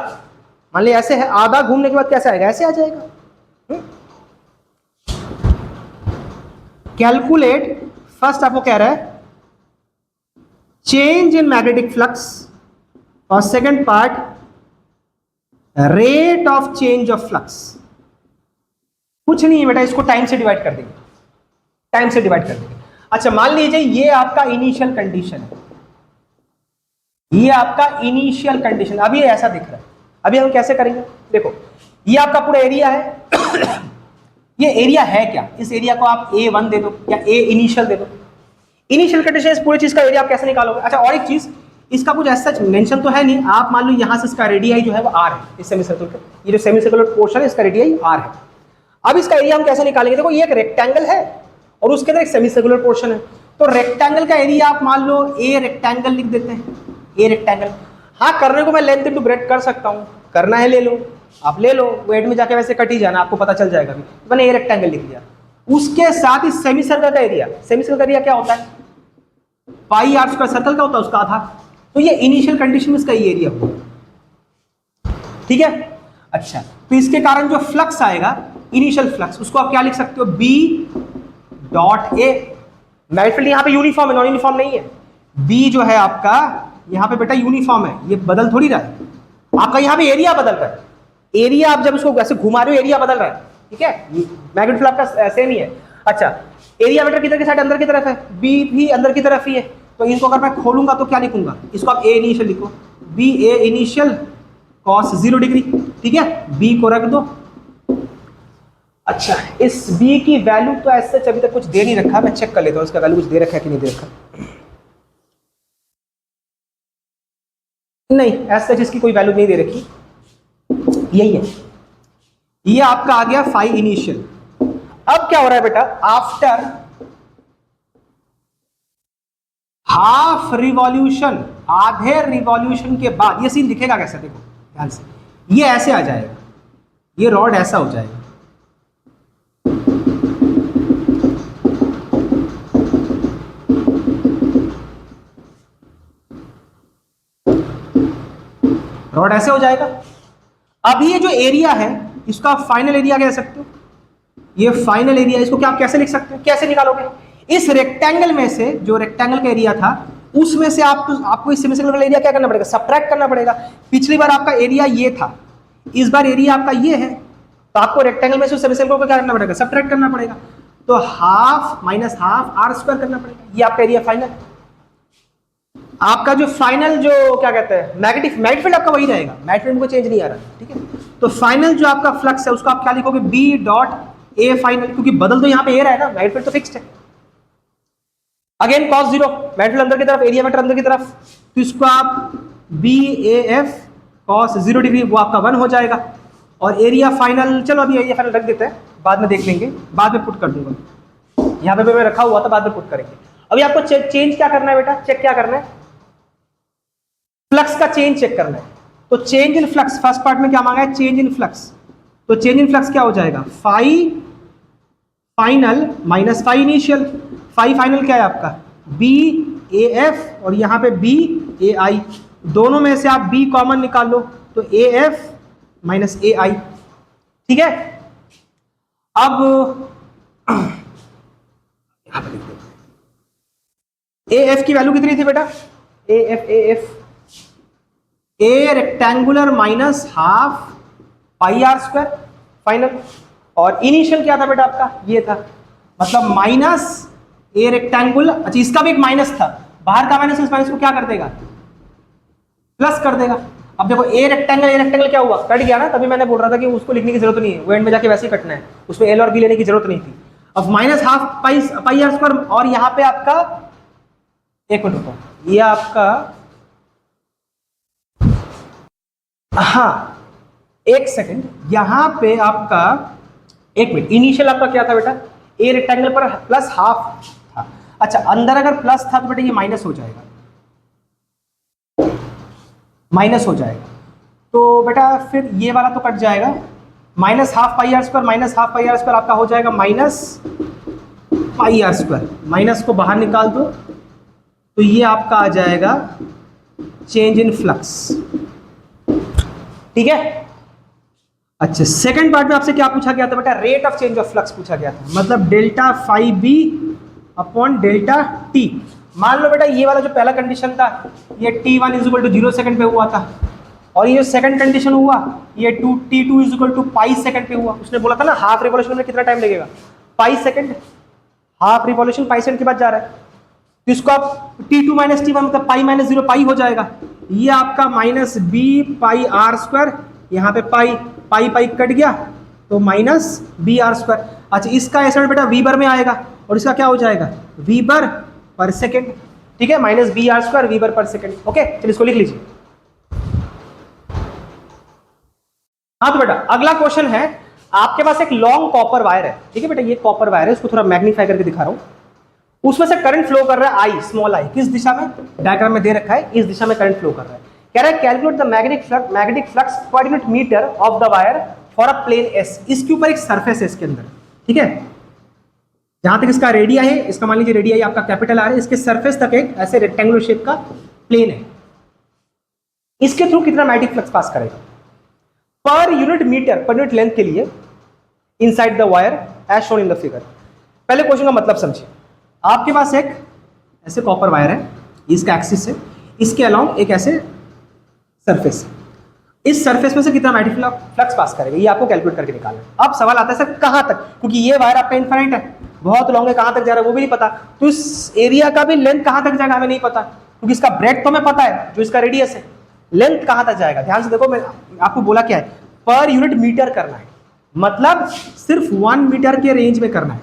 Speaker 1: मान ली ऐसे है, आधा घूमने के बाद कैसे आएगा, ऐसे आ जाएगा। कैलकुलेट, फर्स्ट आपको कह रहा है चेंज इन मैग्नेटिक फ्लक्स, और second part rate of change of flux. कुछ नहीं है बेटा, इसको टाइम से डिवाइड कर देंगे, टाइम से डिवाइड कर देंगे। अच्छा मान लीजिए ये आपका इनिशियल कंडीशन है, ये आपका इनिशियल कंडीशन, अभी ये ऐसा दिख रहा है। अभी हम कैसे करेंगे, देखो ये आपका पूरा एरिया है ये एरिया है क्या, इस एरिया को आप A1 दे दो या A इनिशियल दे दो। इनिशियल कंडीशन इस पूरी चीज का एरिया आप कैसे निकालोगे। अच्छा और एक चीज, इसका कुछ ऐसा मेंशन तो है नहीं, आप मान लो यहां से इसका रेडियाई जो है वो R है, इस सेमी सर्कल का, ये जो सेमी सर्कुलर पोर्शन है इसका रेडियाई R है। अब इसका एरिया हम कैसे निकालेंगे, देखो ये एक रेक्टेंगल है और उसके अंदर एक सेमी सर्कुलर पोर्शन है, तो रेक्टेंगल का एरिया आप मान लो A रेक्टेंगल लिख देते हैं, A रेक्टेंगल। हाँ करने को मैं लेंथ इनटू ब्रेड्थ कर सकता हूँ, करना है ले लो, आप ले लो, वेट में जाके वैसे कट ही जाना, आपको पता चल जाएगा। मैंने A रेक्टेंगल लिख दिया, उसके साथ इस सेमी सर्कल का एरिया, सेमी सर्कल का एरिया क्या होता है, पाई आर स्क्वायर सर्कल का होता है उसका आधा, तो ये इनिशियल कंडीशन में इसका ये एरिया होगा, ठीक है। अच्छा तो इसके कारण जो फ्लक्स आएगा इनिशियल फ्लक्स, उसको आप क्या लिख सकते हो, B dot A। Magnetic field यहाँ पे यूनिफॉर्म है, नॉन यूनिफॉर्म नहीं है। B जो है आपका यहाँ पे बेटा यूनिफॉर्म है, ये बदल थोड़ी रहा है, आपका यहाँ पे एरिया बदल रहा है। एरिया आप जब इसको ऐसे घुमा रहे हो एरिया बदल रहा है, ठीक है, मैग्नेटिक फील्ड आपका सेम ही है। अच्छा एरिया वेक्टर किधर की साइड, अंदर की तरफ है, B भी अंदर की तरफ ही है, तो इनको अगर मैं खोलूंगा तो क्या लिखूंगा, इसको आप A इनिशियल लिखो, B A initial cos 0 degree, ठीक है, B को रख दो। अच्छा इस B की वैल्यू तो ऐसे अभी तक कुछ दे नहीं रखा, मैं चेक कर लेता हूँ इसका वैल्यू कुछ दे रखा है कि नहीं दे रखा। नहीं ऐसा इसकी कोई वैल्यू नहीं दे रखी, यही है, ये आपका आ गया फाई इनिशियल। अब क्या हो रहा है बेटा, आफ्टर हाफ रिवॉल्यूशन, आधे रिवॉल्यूशन के बाद ये सीन दिखेगा कैसा, देखो ध्यान से, ये ऐसे आ जाएगा, ये रॉड ऐसा हो जाएगा, रॉड ऐसे हो जाएगा। अब ये जो एरिया है इसका आप फाइनल एरिया कह सकते हो, ये फाइनल एरिया, इसको क्या आप कैसे लिख सकते हो, कैसे निकालोगे, इस रेक्टेंगल में से, जो रेक्टेंगल का एरिया था उसमें से आपको इस सेमी सर्कल का एरिया क्या करना पड़ेगा, सबट्रैक्ट करना पड़ेगा। पिछली बार आपका एरिया ये था, इस बार एरिया आपका ये है, तो आपको रेक्टेंगल में से सेमी सर्कल को क्या करना पड़ेगा, सबट्रैक्ट करना पड़ेगा, तो half minus half R square करना पड़ेगा, ये आपका एरिया फाइनल। आपका जो फाइनल जो क्या कहते हैं मैग्नेटिक फील्ड आपका वही रहेगा, मैग्नेटिक फील्ड को चेंज नहीं आ रहा, ठीक है। तो फाइनल जो आपका फ्लक्स है उसको आप क्या लिखोगे, B डॉट A फाइनल, क्योंकि बदल तो यहाँ पे A रहा है ना, मैग्नेटिक फील्ड तो फिक्स्ड है। अगेन cos 0, मैग्नेटिक फील्ड अंदर की तरफ, एरिया वेक्टर अंदर की तरफ, तो इसको आप BAF cos 0 डिग्री, वो आपका 1 हो जाएगा। और एरिया फाइनल, चलो अभी एरिया फाइनल रख देते हैं, बाद में देख लेंगे, बाद में पुट कर दूंगा, यहाँ पे मैं रखा हुआ था, बाद में पुट करेंगे। अभी आपको चेंज क्या करना है बेटा, चेक क्या करना है, फ्लक्स का चेंज चेक करना है। तो change in flux, first part में क्या मांगा है, चेंज इन फ्लक्स, तो चेंज इन फ्लक्स क्या हो जाएगा, phi final minus phi initial. Phi final क्या है आपका, BAF और यहाँ पे BAI, दोनों में से आप B कॉमन निकाल लो, तो AF माइनस AI, ठीक है। अब यहां पर लिख दो, AF की वैल्यू कितनी थी बेटा, AF A rectangular minus half pi R square final, और इनिशियल क्या था बेटा आपका, ये था, मतलब माइनस A रेक्टेंगुलर। अच्छा इसका भी एक माइनस था, बाहर का माइनस इस माइनस को क्या कर देगा, प्लस कर देगा। अब देखो A रेक्टेंगल क्या हुआ, कट गया ना, तभी मैंने बोल रहा था कि उसको लिखने की जरूरत नहीं है, वो एंड में जाके वैसे ही कटना है, उसमें L और B लेने की जरूरत नहीं थी। अब माइनस हाफ पाई R स्क्वायर, और यहाँ पे आपका, एक मिनट रुको, ये आपका, हाँ एक सेकंड, यहां पे आपका, एक मिनट, इनिशियल आपका क्या था बेटा, A रेक्टेंगल पर प्लस हाफ था। अच्छा अंदर अगर प्लस था तो बेटा ये माइनस हो जाएगा, माइनस हो जाएगा, तो बेटा फिर ये वाला तो कट जाएगा, माइनस हाफ पाई R स्क्वायर, माइनस हाफ पाई R स्क्वायर आपका हो जाएगा minus pi R square, minus को बाहर निकाल दो, तो ये आपका आ जाएगा चेंज इन फ्लक्स, ठीक है। अच्छा सेकंड पार्ट में आपसे क्या पूछा गया था बेटा, rate of change of flux पूछा गया था, मतलब delta phi b upon delta t. मान लो बेटा ये वाला जो पहला कंडीशन था ये T1 is equal to 0 second पे हुआ था, और ये जो सेकंड कंडीशन हुआ ये T2 is equal to pi second पे हुआ। उसने बोला था ना हाफ रिवॉल्यूशन में कितना टाइम लगेगा, पाई सेकंड, हाफ रिवॉल्यूशन पाई सेकंड के बाद जा रहा है, तो इसको आप T2 माइनस T1 मतलब पाई माइनस 0 पाई हो जाएगा। ये आपका minus b pi r square, यहाँ पे पाई पाई पाई कट गया तो माइनस बी आर स्क्वायर। अच्छा इसका एसड बेटा वीबर में आएगा और इसका क्या हो जाएगा वीबर पर सेकेंड, ठीक है, minus b r square weber per second. Okay चलिए इसको लिख लीजिए। हाँ तो बेटा अगला क्वेश्चन है, आपके पास एक लॉन्ग कॉपर वायर है, ठीक है बेटा, ये कॉपर वायर है, इसको थोड़ा मैग्नीफाई करके दिखा रहा हूं। उसमें से करंट फ्लो कर रहा है आई, स्मॉल आई, किस दिशा में, डायग्राम में दे रखा है, इस दिशा में करंट फ्लो कर रहा है। कह रहा है calculate the magnetic flux per unit metre of the wire for a plane s. इसके ऊपर एक सरफेस है इसके अंदर, ठीक है, जहां तक इसका रेडिया है, इसका मान लीजिए रेडिया आपका कैपिटल आर है, इसके सरफेस तक एक ऐसे रेक्टेंगुलर शेप का प्लेन है। इसके थ्रू कितना मैग्नेटिक फ्लक्स पास करेगा per unit metre, per unit length के लिए inside the wire as shown in the figure. पहले क्वेश्चन का मतलब समझिए। आपके पास एक ऐसे कॉपर वायर है, इसका एक्सिस है, इसके अलाउंग एक ऐसे सरफेस है, इस सरफेस में से कितना मैग्नेटिक फ्लक्स पास करेगा ये आपको कैलकुलेट करके निकालना है। अब सवाल आता है सर कहां तक, क्योंकि ये वायर आपका इनफाइनाइट है, बहुत लॉन्ग है, कहां तक जा रहा है वो भी नहीं पता, तो इस एरिया का भी लेंथ कहां तक जाएगा हमें नहीं पता, क्योंकि इसका ब्रेड तो हमें पता है जो इसका रेडियस है, लेंथ कहां तक जाएगा। ध्यान से देखो, मैं आपको बोला क्या है, पर यूनिट मीटर करना है, मतलब सिर्फ 1 मीटर के रेंज में करना है,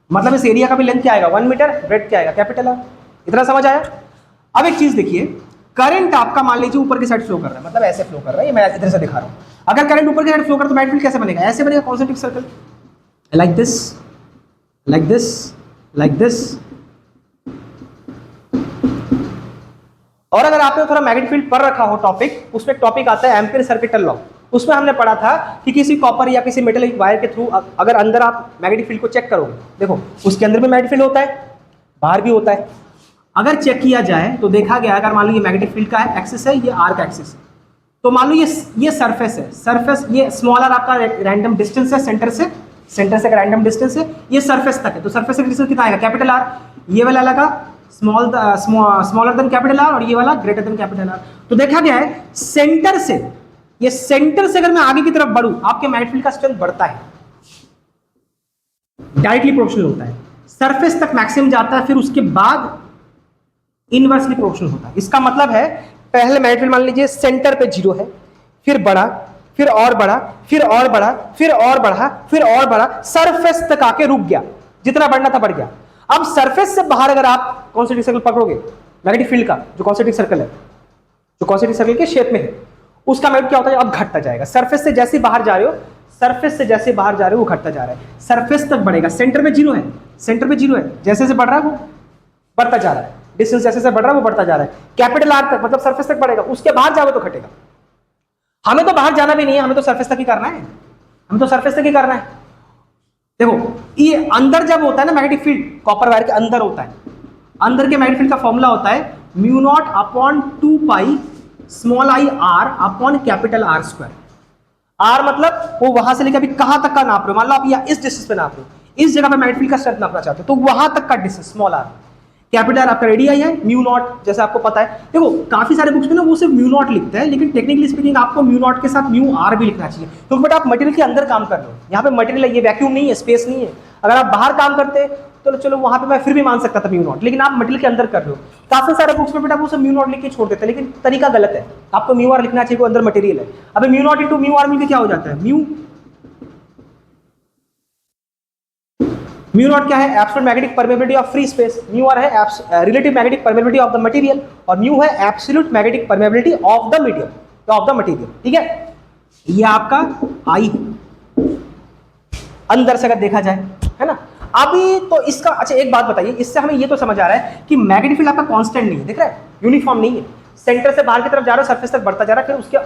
Speaker 1: मतलब इस एरिया का भी लेंथ क्या आएगा 1 मीटर, ब्रेड क्या आएगा कैपिटल आर। इतना समझ आया। अब एक चीज देखिए, करंट आपका मान लीजिए ऊपर की साइड फ्लो कर रहा है, मतलब ऐसे फ्लो कर रहा है, ये मैं इधर से दिखा रहा हूं। अगर करंट ऊपर की साइड फ्लो कर तो मैग्नेटिक फील्ड कैसे बनेगा, ऐसे बनेगा concentric circle, like this like this like this. और अगर आपने थोड़ा मैग्नेटिक फील्ड पढ़ रखा हो टॉपिक, उसमें एक टॉपिक आता है एम्पीयर सर्किटल लॉ, उसमें हमने पढ़ा था कि किसी कॉपर या किसी मेटल वायर के थ्रू अगर अंदर आप मैग्नेटिक फील्ड को चेक करोगे, देखो उसके अंदर भी मैग्नेटिक फील्ड होता है, बाहर भी होता है। अगर चेक किया जाए तो देखा गया, अगर मान लो ये मैग्नेटिक फील्ड का है एक्सिस है, ये आर का एक्सिस है, तो मान लो ये सरफेस है, सरफेस ये स्मॉल आर आपका रैंडम डिस्टेंस है, सेंटर से एक रैंडम डिस्टेंस है, ये सरफेस तक है, तो सरफेस से डिस्टेंस कितना आएगा कैपिटल आर, ये वाला लगा स्मॉलर देन कैपिटल आर और ये वाला ग्रेटर देन कैपिटल आर। तो देखा गया है सेंटर से, ये सेंटर से अगर मैं आगे की तरफ बढ़ूं, आपके मैग्नेटिक फील्ड का स्ट्रेंथ बढ़ता है, डायरेक्टली प्रोपोर्शनल होता है, सरफेस तक मैक्सिमम जाता है, फिर उसके बाद इनवर्सली प्रोपोर्शनल होता है। इसका मतलब है पहले मैग्नेटिक फील्ड मान लीजिए सेंटर पे 0 है, फिर बढ़ा, फिर और बढ़ा, फिर और बढ़ा, फिर और बढ़ा, फिर और बढ़ा, सरफेस तक आके रुक गया, जितना बढ़ना था बढ़ गया। अब सरफेस से बाहर अगर आप कॉन्सेंट्रिक सर्कल पकड़ोगे मैग्नेटिक फील्ड का, जो कॉन्सेंट्रिक सर्कल है, जो कॉन्सेंट्रिक सर्कल के शेप में है, उसका मैग्नेट क्या होता है, अब घटता जाएगा। सरफेस से जैसे बाहर जा रहे हो, सरफेस से जैसे बाहर जा रहे हो वो घटता जा रहा है, सरफेस तक बढ़ेगा, सेंटर में 0 है, सेंटर में 0 है, जैसे जैसे बढ़ रहा है वो बढ़ता जा रहा है, डिस्टेंस जैसे जैसे बढ़ रहा है वो बढ़ता जा रहा है, कैपिटल आर तक मतलब सरफेस तक बढ़ेगा, उसके बाहर जाओगे तो घटेगा। हमें तो बाहर जाना भी नहीं है, हमें तो सरफेस तक ही करना है, हमें तो सरफेस तक ही करना है। देखो ये अंदर जब होता है ना मैग्नेटिक फील्ड, कॉपर वायर के अंदर होता है, अंदर के मैग्नेटिक फील्ड का फॉर्मूला होता है mu naught upon 2 pi small i r upon capital r square. R मतलब वो वहां से लेकर अभी कहां तक का नाप रहे हो, मान लो आप या इस डिस्टेंस पे नाप रहे हो, इस जगह पे मैग्नेटिक फील्ड का स्ट्रेंथ नापना चाहते हो, तो वहां तक का distance small r, capital r आपका रेडियस है, म्यू नॉट जैसे आपको पता है। देखो काफी सारे बुक्स में ना वो सिर्फ म्यू नॉट लिखते हैं, लेकिन टेक्निकली स्पीकिंग आपको म्यू नॉट के साथ म्यू आर भी लिखना चाहिए, क्योंकि बेटा आप मटेरियल के अंदर काम कर रहे हो, यहाँ पे मटेरियल है, ये वैक्यूम नहीं है, स्पेस नहीं है। अगर आप बाहर काम करते तो चलो वहां पे मैं फिर भी मान सकता था म्यू नॉट, लेकिन आप मटेरियल के अंदर कर रहे हो। काफी सारे बुक्स में बेटा वो सब म्यू नॉट लिख के छोड़ देते हैं, लेकिन तरीका गलत है, आपको म्यू आर लिखना चाहिए, वो अंदर मटेरियल है। अब mu naught into mu r मिलकर क्या हो जाता है, म्यू नॉट क्या है, absolute magnetic permeability of free space, mu r है relative magnetic permeability of the material, और म्यू है absolute magnetic permeability of the medium, of the material. ठीक है, ये आपका आई अंदर से अगर देखा जाए, है ना। अभी तो इसका अच्छा एक बात बताइए, इससे हमें ये तो समझ आ रहा है कि मैग्नेटिक फील्ड आपका कांस्टेंट नहीं है, दिख रहा है, यूनिफॉर्म नहीं है, सेंटर से बाहर की तरफ जा रहा है, सरफेस तक बढ़ता जा रहा है, फिर उसके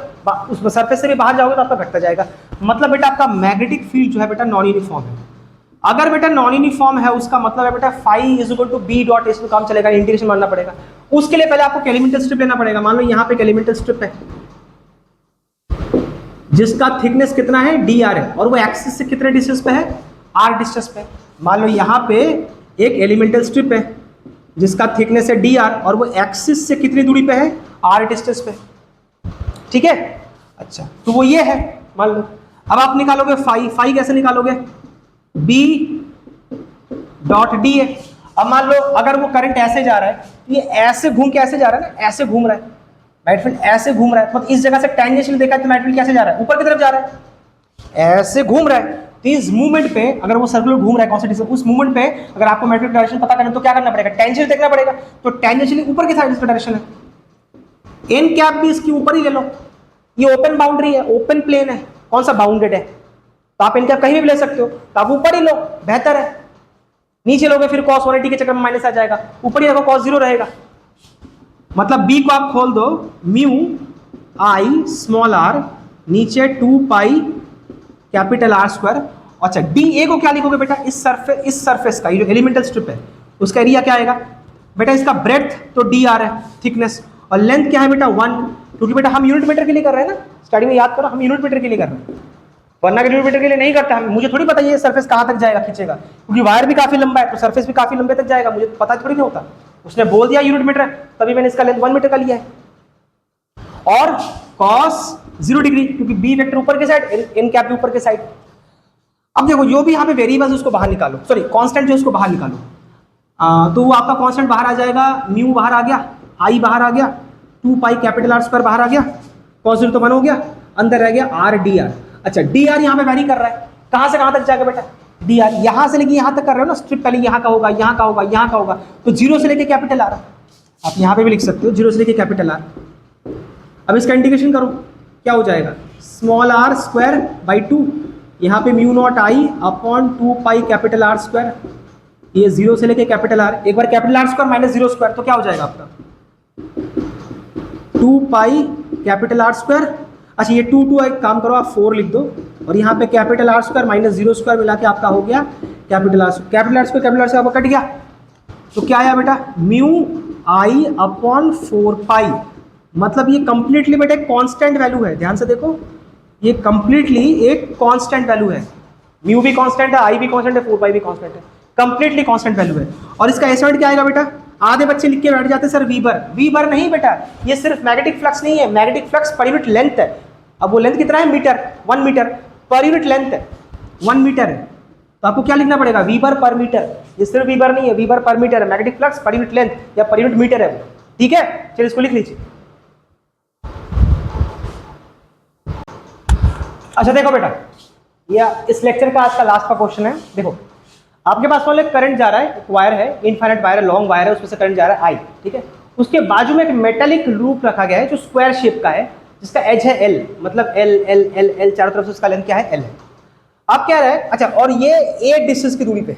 Speaker 1: उस सरफेस से भी बाहर जाओगे तो आपका घटता जाएगा। मतलब बेटा आपका मैग्नेटिक फील्ड जो है बेटा नॉन यूनिफॉर्म है। अगर बेटा नॉन यूनिफॉर्म है उसका मतलब है बेटा phi is equal to b dot, इसमें काम चलेगा, इंटीग्रेशन मानना पड़ेगा। उसके लिए पहले आपको एलिमेंटल स्ट्रिप लेना पड़ेगा। मान लो यहाँ पे एलिमेंटल स्ट्रिप है जिसका थिकनेस कितना है डी आर है, और वो एक्सिस से कितने डिस्टेंस पे है, आर डिस्टेंस पे। मान लो यहाँ पे एक एलिमेंटल स्ट्रिप है जिसका थिकनेस है डी आर, और वो एक्सिस से कितनी दूरी पे है, आर डिस्टेंस पे। ठीक है, अच्छा तो वो ये है मान लो। अब आप निकालोगे फाई, फाई कैसे निकालोगे, बी डॉट डी है। अब मान लो अगर वो करंट ऐसे जा रहा है, ये ऐसे घूम के ऐसे जा रहा है ना, ऐसे घूम रहा है मैग्नेटिक फील्ड, ऐसे घूम रहा है, मतलब इस जगह से टेंजेंशियल देखा तो मैग्नेटिक फील्ड कैसे जा रहा है, ऊपर की तरफ जा रहा है, ऐसे घूम रहा है। तो इस मूवमेंट पे अगर वो सर्कुलर घूम रहा है कॉन्स्टेंट, उस मूवमेंट पे अगर आपको मैग्नेटिक डायरेक्शन पता करना तो क्या करना पड़ेगा, टेंजेंशियल देखना पड़ेगा। तो टेंजेंशियली ऊपर की साइड इसका डायरेक्शन है, एन कैप भी इसकी ऊपर ही ले लो, ये ओपन बाउंड्री है, ओपन प्लेन है, कौन सा बाउंडेड है, तो आप एन कैप कहीं भी ले सकते हो, तो आप ऊपर ही लो बेहतर है, नीचे लोगे फिर cos 180 के चक्कर में माइनस आ जाएगा, ऊपर ही रखो cos 0 रहेगा। मतलब b को आप खोल दो म्यू आई स्मॉल r नीचे 2 पाई कैपिटल R स्क्वायर। अच्छा डी ए को क्या लिखोगे बेटा, इस सरफेस का ये जो एलिमेंटल स्ट्रिप है उसका एरिया क्या आएगा बेटा, इसका ब्रेड्थ तो डी आर है थिकनेस, और लेंथ क्या है बेटा 1, क्योंकि बेटा हम यूनिट मीटर के लिए कर रहे हैं ना, स्टार्टिंग में याद करो हम यूनिट मीटर के लिए कर रहे हैं, वरना यूनिट मीटर के लिए नहीं करता हम, मुझे थोड़ी पता ये सरफेस कहाँ तक जाएगा खींचेगा, क्योंकि वायर भी काफी लंबा है तो सरफेस भी काफी लंबे तक जाएगा, मुझे पता थोड़ी नहीं होता, उसने बोल दिया यूनिट मीटर तभी मैंने इसका लेंथ 1 मीटर का लिया है। और cos 0 डिग्री, क्योंकि बी वेक्टर ऊपर के साइड, एन कैप भी ऊपर के साइड। अब देखो जो भी यहाँ पे वेरिएबल्स उसको बाहर निकालो, सॉरी कांस्टेंट जो उसको बाहर निकालो, तो वो आपका कांस्टेंट बाहर आ जाएगा, म्यू बाहर आ गया, आई बाहर आ गया, 2 पाई कैपिटल R स्क्वायर बाहर आ गया, cos 0 तो 1 हो गया, अंदर रह गया आर डी आर। अच्छा डी आर यहाँ पे वैरी कर रहा है, कहाँ से कहाँ तक जाएगा बेटा, डी आर यहाँ से लेके यहाँ तक कर रहे हो ना, स्ट्रिप पहले यहाँ का होगा, यहाँ का होगा, यहाँ का होगा, तो 0 से लेके कैपिटल आर, आप यहाँ पे भी लिख सकते हो 0 से लेके कैपिटल आर। अब इसका इंटीग्रेशन करो क्या हो जाएगा, स्मॉल r स्क्वायर बाई 2, यहाँ पे mu naught i upon 2 pi capital R square, ये 0 से लेके कैपिटल R, एक बार capital R square minus 0 square तो क्या हो जाएगा आपका 2 पाई कैपिटल R स्क्वायर। अच्छा ये 2 एक काम करो आप 4 लिख दो, और यहाँ पे capital R square minus 0 square मिला के आपका हो गया capital R square, capital R से आपका कट गया, तो क्या आया बेटा म्यू आई अपॉन 4 पाई, मतलब ये कंप्लीटली बेटा एक कांस्टेंट वैल्यू है, ध्यान से देखो ये कंप्लीटली एक कांस्टेंट वैल्यू है, म्यू भी कांस्टेंट है, आई भी कांस्टेंट है, 4 पाई भी कांस्टेंट है, कंप्लीटली कांस्टेंट वैल्यू है। और इसका एस्टिमेट क्या आएगा बेटा, आधे बच्चे लिख के बैठ जाते हैं सर वीबर नहीं बेटा, ये सिर्फ मैग्नेटिक फ्लक्स नहीं है, magnetic flux per unit length है। अब वो लेंथ कितना है metre, 1 metre per unit length है, 1 मीटर है, तो आपको क्या लिखना पड़ेगा वीबर पर मीटर, ये सिर्फ वीबर नहीं है, वीबर पर मीटर है, magnetic flux per unit length या पर यूनिट मीटर है, ठीक है। चलिए इसको लिख लीजिए। अच्छा देखो बेटा, ये इस लेक्चर का आज का लास्ट का क्वेश्चन है। देखो आपके पास वाले करंट जा रहा है, एक वायर है, इनफाइनाइट वायर है, लॉन्ग वायर है, उसमें से करंट जा रहा है आई, ठीक है। उसके बाजू में एक मेटालिक लूप रखा गया है जो स्क्वायर शेप का है, जिसका एज है एल, मतलब एल एल एल एल चारों तरफ से उसका लेंथ क्या है एल है। आप कह रहे हैं अच्छा, और ये ए डिस्टेंस की दूरी पे है,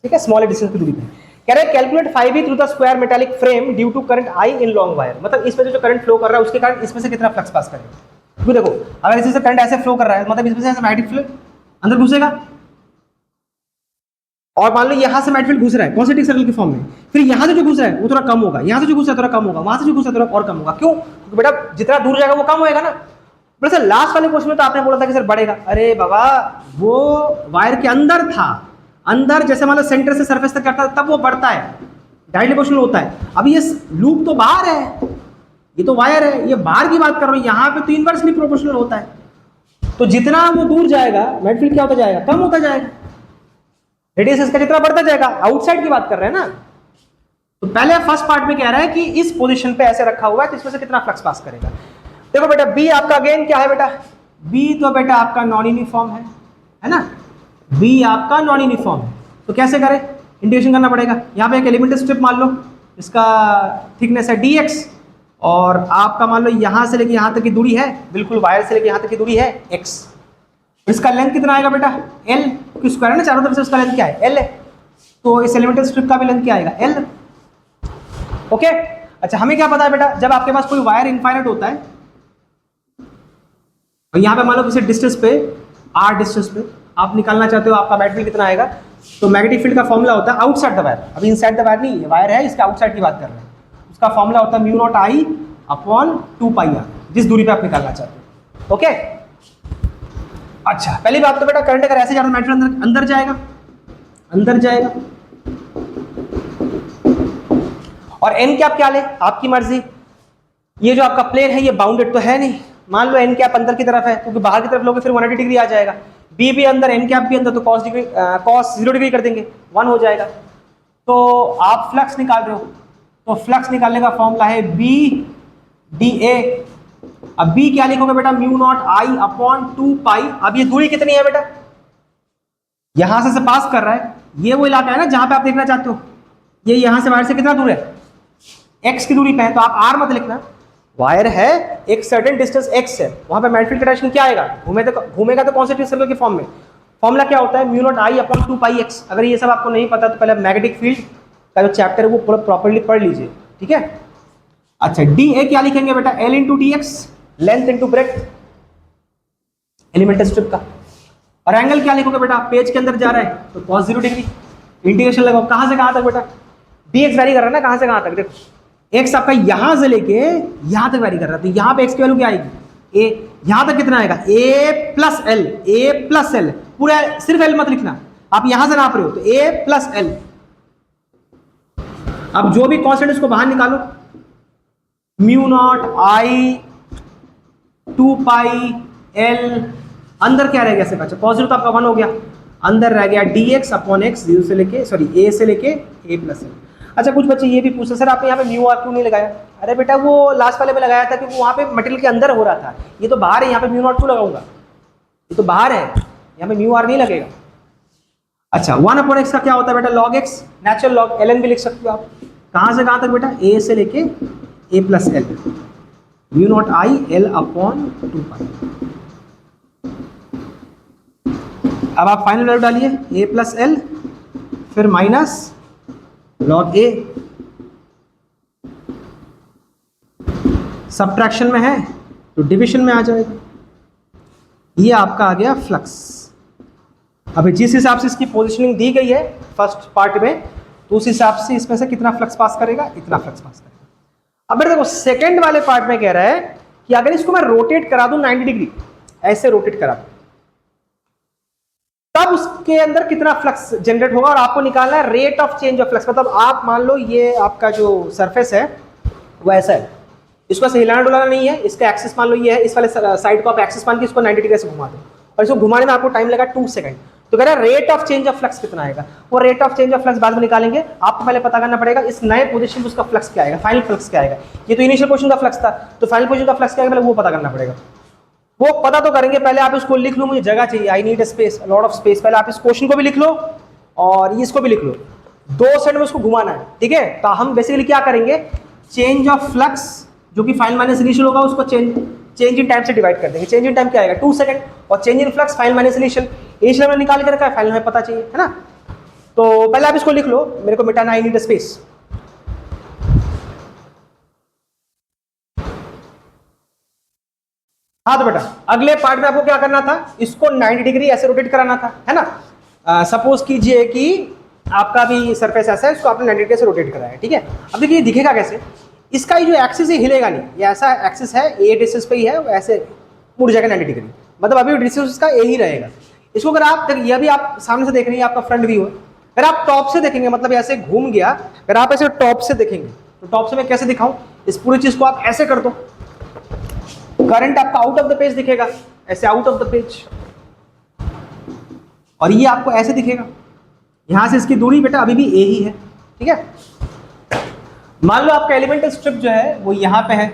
Speaker 1: ठीक है, स्मॉल डिस्टेंस की दूरी पे कह रहे हैं calculate 5e through the square metallic frame due to current i in long wire, मतलब इसमें जो करंट फ्लो कर रहा है उसके कारण इसमें से कितना फ्लक्स पास करेगा। क्योंकि देखो अगर इसमें से करंट ऐसे फ्लो कर रहा है मतलब इसमें से मैग्नेटिक फील्ड अंदर घुसेगा, और मान लो यहाँ से मैग्नेटिक फील्ड घुस रहा है कॉन्सेंट्रिक सर्कल के फॉर्म में, फिर यहाँ से जो घुस रहा है वो थोड़ा कम होगा, यहाँ से जो घुस रहा है थोड़ा कम होगा, वहां से जो घुस रहा है थोड़ा और कम होगा। क्यों? क्योंकि बेटा जितना दूर जाएगा वो कम होएगा ना। बोले सर लास्ट वाले क्वेश्चन में तो आपने बोला था कि सर बढ़ेगा, अरे बाबा वो वायर के अंदर था, अंदर जैसे मान लो सेंटर से सरफेस तक करता है तब वो बढ़ता है, डायरेक्टली प्रोपोर्शनल होता है। अभी ये लूप तो बाहर है, ये तो वायर है, ये बाहर की बात कर रहा हूँ, यहाँ पे तो इनवर्सली प्रोपोर्शनल होता है, तो जितना वो दूर जाएगा मैग्नेटिक फील्ड क्या होता जाएगा, कम होता जाएगा, रेडियस इसका जितना बढ़ता जाएगा। आउटसाइड की बात कर रहे हैं ना, तो पहले फर्स्ट पार्ट में कह रहा है कि इस पोजीशन पे ऐसे रखा हुआ है तो इसमें से कितना फ्लक्स पास करेगा। देखो बेटा बी आपका अगेन क्या है बेटा, बी तो बेटा आपका नॉन यूनिफॉर्म है ना, बी आपका नॉन यूनिफॉर्म है, तो कैसे करें, इंटीग्रेशन करना पड़ेगा। यहाँ पे एक एलिमेंटल स्ट्रिप मान लो, इसका थिकनेस है dx, और आपका मान लो यहाँ से लेके यहाँ तक की दूरी है, बिल्कुल वायर से लेके यहाँ तक की दूरी है x, इसका लेंथ कितना आएगा बेटा l, क्योंकि स्क्वायर है ना चारों तरफ से, उसका लेंथ क्या है l है, तो इस एलिमेंटल स्ट्रिप का भी लेंथ क्या आएगा l, ओके। अच्छा हमें क्या पता है बेटा, जब आपके पास कोई वायर इनफाइनाइट होता है और यहाँ पे मान लो किसी डिस्टेंस पे r डिस्टेंस पे आप निकालना चाहते हो आपका मैग्नेटिक फील्ड कितना आएगा, तो मैग्नेटिक फील्ड का फॉर्मूला होता है आउटसाइड द वायर, अभी इनसाइड द वायर नहीं है, वायर है इसका आउटसाइड की बात कर रहे हैं, उसका फॉर्मूला होता है mu naught i upon 2 pi r, जिस दूरी पे आप निकालना चाहते हो, ओके। अच्छा पहली बात तो बेटा करंट अगर ऐसे जा रहा है मैग्नेटिक फील्ड अंदर जाएगा, अंदर जाएगा, और एन कैप क्या ले आपकी मर्जी, ये जो आपका प्लेन है ये बाउंडेड तो है नहीं, मान लो एन कैप अंदर की तरफ है क्योंकि बाहर की तरफ लोगे फिर 180 डिग्री आ जाएगा, बी भी अंदर, एन कैप भी अंदर, तो कॉस 0 डिग्री कर देंगे, 1 हो जाएगा। तो आप फ्लक्स निकाल रहे हो, तो फ्लक्स निकालने का फॉर्मूला है बी डी ए। अब बी क्या लिखोगे बेटा, म्यू नॉट आई अपॉन 2 पाई। अब ये दूरी कितनी है बेटा, यहां से पास कर रहा है, ये वो इलाका है ना जहां पे आप देखना चाहते हो, ये यहां से वायर से कितना दूर है, x की दूरी पे है, तो आप r मत लिखना, वायर है एक सर्टेन डिस्टेंस x है, वहां पे मैग्नेटिक डायरेक्शन क्या आएगा, घूमेगा तो कॉन्सेंट्रिक सर्कल के फॉर्म में। फॉर्मूला क्या होता है, mu naught i upon 2 pi x। अगर ये सब आपको नहीं पता तो पहले मैग्नेटिक फील्ड का जो चैप्टर है वो पूरा प्रॉपर्ली पढ़ लीजिए, ठीक है। अच्छा, डी ए क्या लिखेंगे बेटा, L into D x, length into breadth elemental strip का। और एंगल क्या लिखोगे बेटा, पेज के अंदर जा रहा है तो cos 0 डिग्री। इंटीग्रेशन लगाओ, कहां से कहां तक बेटा, dx वैरी कर रहा है ना, कहां से कहां तक, देखो x आपका यहां से लेके यहां तक वैरी कर रहा है, तो यहां पे x की वैल्यू क्या आएगी, a। यहां तक कितना आएगा, a प्लस l, पूरा सिर्फ l मत लिखना, आप यहां से नाप रहे हो तो a प्लस l। अब जो भी कॉन्स्टेंट इसको बाहर निकालो, म्यू नॉट आई 2 पाई l, अंदर क्या रह गया सिर्फ, अच्छा पॉजिटिव तो आपका 1 हो गया, अंदर रह गया dx अपॉन x, जीरो से लेके a से लेके a प्लस l। अच्छा, कुछ बच्चे ये भी पूछते सर आपने यहाँ पे म्यू आर क्यों नहीं लगाया। अरे बेटा वो लास्ट वाले में लगाया था क्योंकि वहाँ पे मटेरियल के अंदर हो रहा था, ये तो बाहर है, यहाँ पे म्यू नॉट क्यों लगाऊंगा, ये तो बाहर है, यहाँ पे म्यू आर नहीं लगेगा। अच्छा, 1 अपॉन एक्स का क्या होता है बेटा, log x, natural log, ln भी लिख सकते हो आप। कहाँ से कहाँ तक बेटा, a से लेके a plus l, mu naught I l upon 2 पाई। अब आप फाइनल वैल्यू डालिए, a प्लस l फिर माइनस लॉग a, सब्ट्रैक्शन में है तो डिविजन में आ जाएगा। ये आपका आ गया फ्लक्स। अभी जिस हिसाब से इसकी पोजीशनिंग दी गई है फर्स्ट पार्ट में, तो उस हिसाब से इसमें से कितना फ्लक्स पास करेगा, इतना फ्लक्स पास करेगा। अब देखो सेकंड वाले पार्ट में कह रहा है कि अगर इसको मैं रोटेट करा दूं 90 डिग्री, ऐसे रोटेट करा दूं, तब उसके अंदर कितना फ्लक्स जनरेट होगा, और आपको निकालना है rate of change of flux. मतलब आप मान लो ये आपका जो सरफेस है वो ऐसा है, इसको ऐसे हिलाना डुलाना नहीं है, इसका एक्सिस मान लो ये है, इस वाले साइड को आप एक्सिस मान के इसको 90 डिग्री से घुमा दो, और इसको घुमाने में आपको टाइम लगा 2 सेकंड। तो कह रहा है rate of change of flux कितना आएगा, वो rate of change of flux बाद में निकालेंगे। आपको पहले पता करना पड़ेगा इस नए पोजीशन पे उसका फ्लक्स क्या आएगा, फाइनल फ्लक्स क्या आएगा। ये तो इनिशियल पोजीशन का फ्लक्स था, तो फाइनल पोजीशन का फ्लक्स क्या आएगा पहले वो पता करना पड़ेगा। वो पता तो करेंगे, पहले आप इसको लिख लो, मुझे जगह चाहिए, I need space, lot of space. पहले आप इस क्वेश्चन को भी लिख लो और इसको भी लिख लो, 2 साइड में उसको घुमाना है, ठीक है। तो हम बेसिकली क्या करेंगे, चेंज ऑफ फ्लक्स जो कि फाइनल माइनस इनिशियल होगा उसको चेंज इन टाइम से डिवाइड कर देंगे। चेंज इन टाइम क्या आएगा 2 सेकंड, और change in flux final minus initial, initial में निकाल के रखा है, फाइनल में पता चाहिए, है ना। तो पहले आप इसको लिख लो, मेरे को मिटाना, आई नीड स्पेस। हाँ तो बेटा अगले पार्ट में आपको क्या करना था, इसको 90 डिग्री ऐसे रोटेट कराना था, है ना। सपोज कीजिए कि आपका भी सरफेस ऐसा है, इसको आपने 90 डिग्री से रोटेट कराया है, ठीक है। अब देखिए दिखेगा कैसे, इसका ये जो एक्सिस है हिलेगा नहीं, ये ऐसा एक्सिस है, ए डिस्टेंस पे ही है, ऐसे मुड़ जाएगा 90 डिग्री, मतलब अभी डिस्टेंस इसका ए ही रहेगा। इसको अगर आप ये भी आप सामने से देख रहे हैं, आपका फ्रंट व्यू है, अगर आप टॉप से देखेंगे मतलब ऐसे घूम गया, अगर आप ऐसे टॉप से देखेंगे तो टॉप से मैं कैसे दिखाऊं, इस पूरी चीज को आप ऐसे कर दो, करंट आपका आउट ऑफ द पेज दिखेगा, ऐसे आउट ऑफ द पेज, और ये आपको ऐसे दिखेगा। यहां से इसकी दूरी बेटा अभी भी ए ही है, ठीक है। मान लो आपका एलिमेंटल स्ट्रिप जो है वो यहां पे है,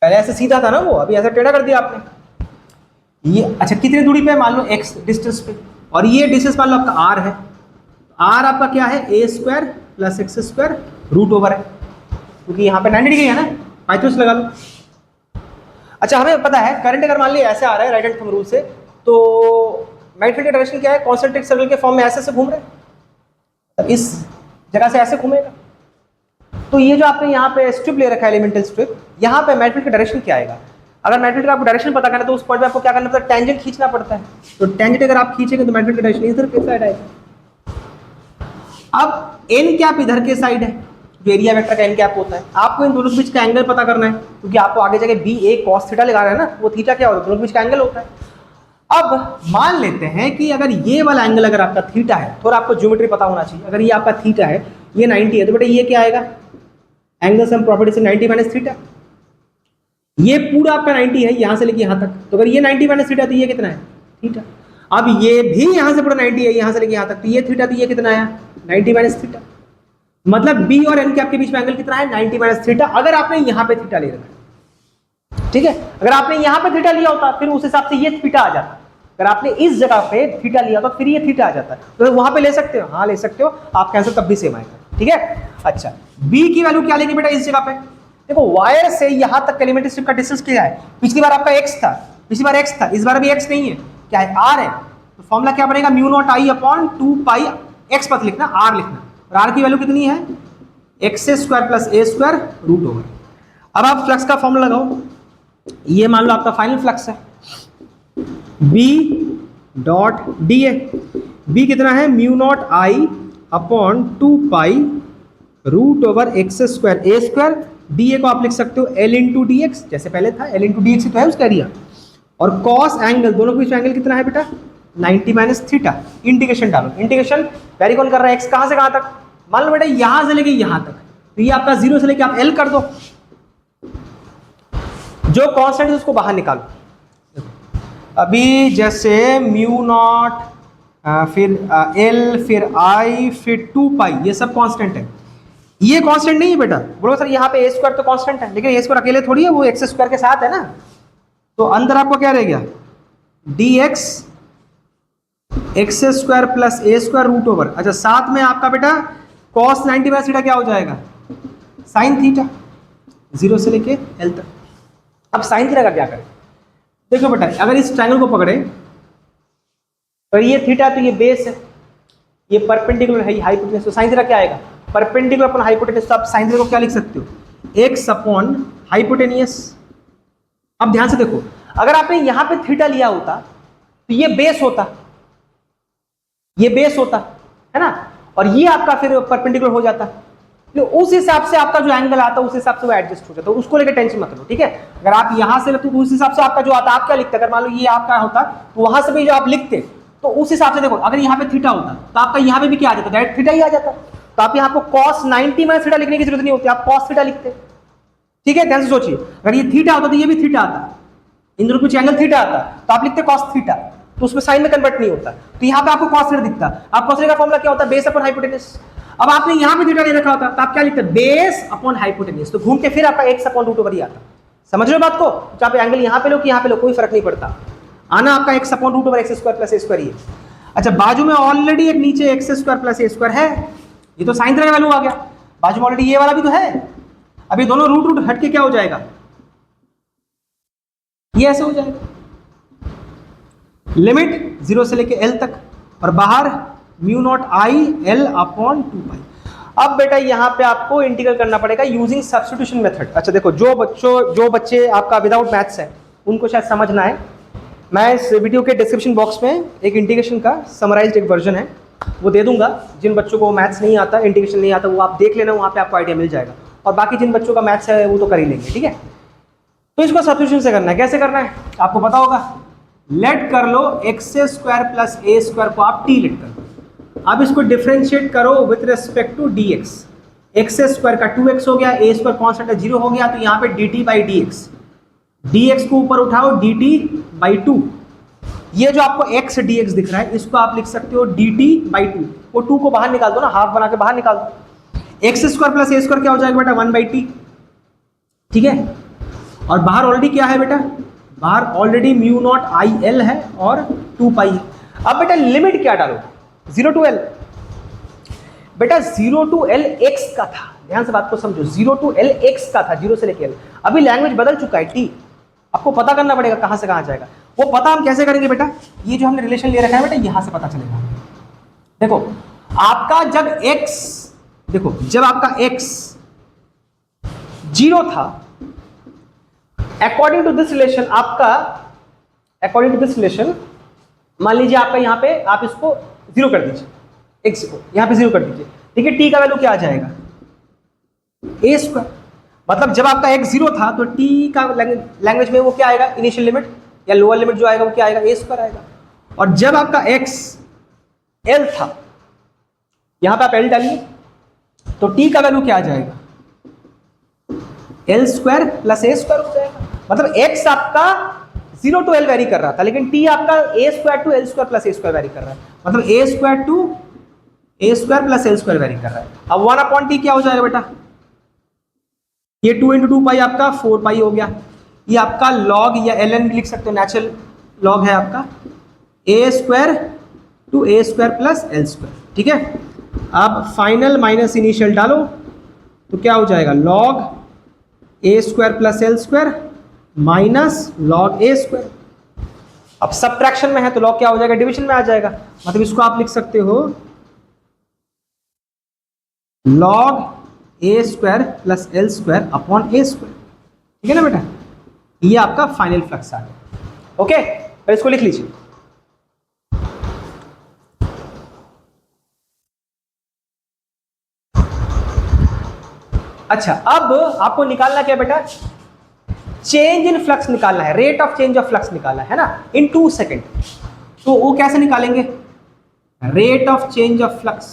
Speaker 1: पहले ऐसे सीधा था ना वो, अभी ऐसा टेढ़ा कर दिया आपने। ये अच्छा कितनी दूरी पे है, मान लो x डिस्टेंस पे, और ये डिस्टेंस मान लो आपका r है, r आपका क्या है, a square plus x square root over है, क्योंकि यहाँ पे 90 डिग्री है ना, पाइथागोरस लगा लो। अच्छा हमें पता है करंट अगर मान लिया ऐसे आ रहा है राइट हैंड थंब रूल से, तो मैग्नेटिक डायरेक्शन क्या है, कॉन्सेंट्रिक सर्कल के फॉर्म में ऐसे घूम रहे हैं, तो इस जगह से ऐसे घूमेगा। तो ये जो आपने यहाँ पे स्ट्रिप ले रखा है एलिमेंटल स्ट्रिप, यहाँ पे मैग्नेटिक का डायरेक्शन क्या आएगा। अगर मैग्नेटिक का आपको डायरेक्शन पता करना है तो उस पॉइंट पे आपको क्या करना पड़ता है, टेंजेंट खींचना पड़ता है। तो टेंजेंट अगर आप खींचेंगे तो मैग्नेटिक का डायरेक्शन इधर के साइड आएगा। अब एन कैप इधर के साइड है, जो एरिया वेक्टर का एन कैप होता है। आपको इन दोनों के बीच का एंगल पता करना है, क्योंकि आपको आगे जाके बी ए कॉस थीटा लगा रहा है ना, वो थीटा क्या होता है, दोनों के बीच का एंगल होता है। अब मान लेते हैं कि अगर ये वाला एंगल अगर आपका थीटा है, थोड़ा आपको ज्योमेट्री पता होना चाहिए, अगर ये आपका थीटा है, ये 90 है, तो बेटा ये क्या आएगा, एंगल सम प्रॉपर्टी से 90 माइनस थीटा। ये पूरा आपका 90 है, यहां से लेके यहां तक, तो अगर ये 90 माइनस थीटा तो ये कितना है थीटा। अब ये भी यहां से पूरा 90 है, यहां से लेके यहां तक, तो ये थीटा, तो ये कितना आया 90 माइनस थीटा। मतलब बी और एन के आपके बीच में एंगल कितना है 90 माइनस थीटा, अगर आपने यहां पे थीटा ले रखा है, ठीक है। अगर आपने यहां पे थीटा लिया होता फिर उस हिसाब से ये थीटा आ जाता। अगर आपने इस जगह पे थीटा लिया तो फिर ये थीटा आ जाता है, तो वहां पे ले सकते हो, हाँ ले सकते हो, आपका आंसर तब भी सेम आएगा, ठीक है। अच्छा बी की वैल्यू क्या लेंगे बेटा इस जगह पे, देखो वायर से यहां तक एलिमेंट्री स्ट्रिप का डिस्टेंस क्या है, पिछली बार आपका x था, पिछली बार x था, इस बार भी x नहीं है, क्या है r है, तो फॉर्मूला क्या बनेगा mu naught i upon 2 pi, x मत लिखना r लिखना, और r की वैल्यू कितनी है x square plus a square root over. अब आप फ्लक्स का फॉर्मूला लगाओ, ये मान लो आपका फाइनल फ्लक्स है B dot d a, b कितना है mu naught i upon 2 pi root over x square a square, d a को आप लिख सकते हो एल इंटू डी एक्स, जैसे पहले था एल इंटू डी एक्स तो है उसका एरिया, और कॉस एंगल दोनों के बीच एंगल कितना है बेटा 90 माइनस थीटा। इंटीग्रेशन डालो, इंटीग्रेशन वेरी कौन कर रहा है एक्स कहां से कहां तक, मान लो बेटा यहां से लेके यहां तक, तो ये आपका 0 से लेके आप एल कर दो, जो कांस्टेंट है उसको बाहर निकालो। अभी जैसे म्यू नॉट फिर एल फिर आई फिर 2 पाई, ये सब कांस्टेंट है, ये कांस्टेंट नहीं है बेटा, बोलो सर यहाँ पे ए स्क्वायर तो कांस्टेंट है, लेकिन ए स्क्वायर अकेले थोड़ी है, वो एक्स स्क्वायर के साथ है ना, तो अंदर आपको क्या रह गया d x x square plus a square root over. अच्छा साथ में आपका बेटा कॉस 90 माइनस थीटा क्या हो जाएगा साइन थीटा, 0 से लेके एल तक। अब साइन थीटा का क्या करें, देखो बेटा अगर इस ट्रायंगल को पकड़े और ये थीटा तो ये बेस है, ये परपेंडिकुलर है हाइपोटेनस, तो साइन थीटा क्या आएगा परपेंडिकुलर अपॉन हाइपोटेनस, तो आप साइन थीटा को क्या लिख सकते हो एक्स अपॉन हाइपोटेनियस। अब ध्यान से देखो अगर आपने यहां पे थीटा लिया होता तो ये बेस होता, ये बेस होता है ना, और ये आपका फिर परपेंडिकुलर हो जाता, तो उस हिसाब से आपका जो एंगल आता है उस हिसाब से वो एडजस्ट हो जाता है, तो उसको लेकर टेंशन मत लो, ठीक है। अगर आप यहां से तो उस हिसाब से आपका जो आता आप क्या लिखते, अगर मान लो ये आपका होता तो वहां से भी जो आप लिखते तो उस हिसाब से देखो, अगर यहाँ पे थीटा होता तो आपका यहाँ पे भी क्या आ जाता डायरेक्ट थीटा ही आ जाता, तो आप यहाँ पे cos 90 माइनस थीटा लिखने की जरूरत नहीं होती, आप cos थीटा लिखते, ठीक है। ध्यान से सोचिए अगर ये थीटा होता तो ये भी थीटा आता, इन दोनों कुछ एंगल थीटा आता तो आप लिखते cos थीटा, तो उसमें साइन में कन्वर्ट नहीं होता, तो यहाँ पे आपको cos थीटा दिखता, आप cos थीटा का फॉर्मूला क्या होता है बेस अपॉन हाइपोटेनस। अब आपने यहाँ पे थीटा नहीं रखा होता तो आप क्या लिखते बेस अपॉन हाइपोटेनस, तो घूम के फिर आपका एक्स अपॉन रूट ओवर ही आता। समझ रहे हो बात को, चाहे एंगल यहाँ पे लो कि यहाँ पे लो कोई फर्क नहीं पड़ता, आना आपका x upon root over x square plus a square ही है। अच्छा बाजू में ऑलरेडी एक नीचे x square plus a square है, ये तो साइन थीटा का वैल्यू आ गया, बाजू में ऑलरेडी ये वाला भी तो है, अभी दोनों रूट रूट हट के क्या हो जाएगा ये ऐसे हो जाएगा, लिमिट 0 से लेके एल तक, और बाहर mu naught i l upon 2 पाई। अब बेटा यहाँ पे आपको इंटीग्रल करना पड़ेगा यूजिंग सब्स्टिट्यूशन मेथड। अच्छा देखो जो बच्चे आपका विदाउट मैथ्स है उनको शायद समझ ना आए, मैं इस वीडियो के डिस्क्रिप्शन बॉक्स में एक इंटीग्रेशन का समराइज्ड एक वर्जन है वो दे दूंगा, जिन बच्चों को मैथ्स नहीं आता इंटीग्रेशन नहीं आता वो आप देख लेना, वहाँ पे आपको आइडिया मिल जाएगा, और बाकी जिन बच्चों का मैथ्स है वो तो कर ही लेंगे, ठीक है। तो इसको सब्स्टिट्यूशन से करना है, कैसे करना है आपको पता होगा, लेट कर लो x square plus a square को आप टी लेट कर लो, अब इसको डिफरेंशिएट करो with respect to d x, x square का 2x हो गया, ए स्क्वायर कॉन्स्टेंट है 0 हो गया, तो यहाँ पे D T by D x, D x को ऊपर उठाओ डी टी बाई 2, ये जो आपको x dx दिख रहा है इसको आप लिख सकते हो dt बाई 2, वो 2 को बाहर निकाल दो ना, हाफ बना के बाहर निकाल दो, x square plus a square क्या हो जाएगा बेटा 1 बाई टी, ठीक है। और बाहर ऑलरेडी क्या है बेटा, बाहर already mu naught i L है और 2 पाई है। अब बेटा लिमिट क्या डालो 0 टू एल, बेटा 0 टू एल एक्स का था, ध्यान से बात को समझो, 0 टू एल एक्स का था 0 से लेके एल, अभी लैंग्वेज बदल चुका है टी, आपको पता करना पड़ेगा कहां से कहां जाएगा, वो पता हम कैसे करेंगे बेटा, ये जो हमने रिलेशन ले रखा है बेटा यहां से पता चलेगा। देखो आपका जब x, देखो जब आपका x 0 था, अकॉर्डिंग टू दिस रिलेशन आपका, अकॉर्डिंग टू दिस रिलेशन मान लीजिए आपका यहां पे आप इसको 0 कर दीजिए, x को यहां पे 0 कर दीजिए, ठीक है, t का वैल्यू क्या आ जाएगा a स्क्वायर, मतलब जब आपका x 0 था तो t का लैंग्वेज में वो क्या आएगा इनिशियल लिमिट या लोअर लिमिट जो आएगा वो क्या आएगा a स्क्वायर आएगा, और जब आपका x l था यहां पे आप l डालिए तो t का वैल्यू क्या आ जाएगा l square plus a square हो जाएगा, मतलब x आपका 0 टू l वेरी कर रहा था, लेकिन t आपका a square to l square plus a square vary कर रहा है, मतलब a square to a square plus l square vary कर रहा है। अब 1/t क्या हो जाएगा बेटा, ये 2 × 2 पाई आपका 4 पाई हो गया, ये आपका लॉग या ln भी लिख सकते हो, नेचुरल लॉग है आपका a square to a square plus l square, ठीक है। अब फाइनल माइनस इनिशियल डालो तो क्या हो जाएगा, log a square plus l square minus log a square. अब सबट्रैक्शन में है तो लॉग क्या हो जाएगा, डिवीजन में आ जाएगा, मतलब इसको आप लिख सकते हो log a square plus l square upon a square, ठीक है ना बेटा। ये आपका फाइनल फ्लक्स आ गया, ओके। तो इसको लिख लीजिए। अच्छा, अब आपको निकालना क्या बेटा, चेंज इन फ्लक्स निकालना है, rate of change of flux निकालना है ना, इन 2 सेकेंड। तो वो कैसे निकालेंगे, rate of change of flux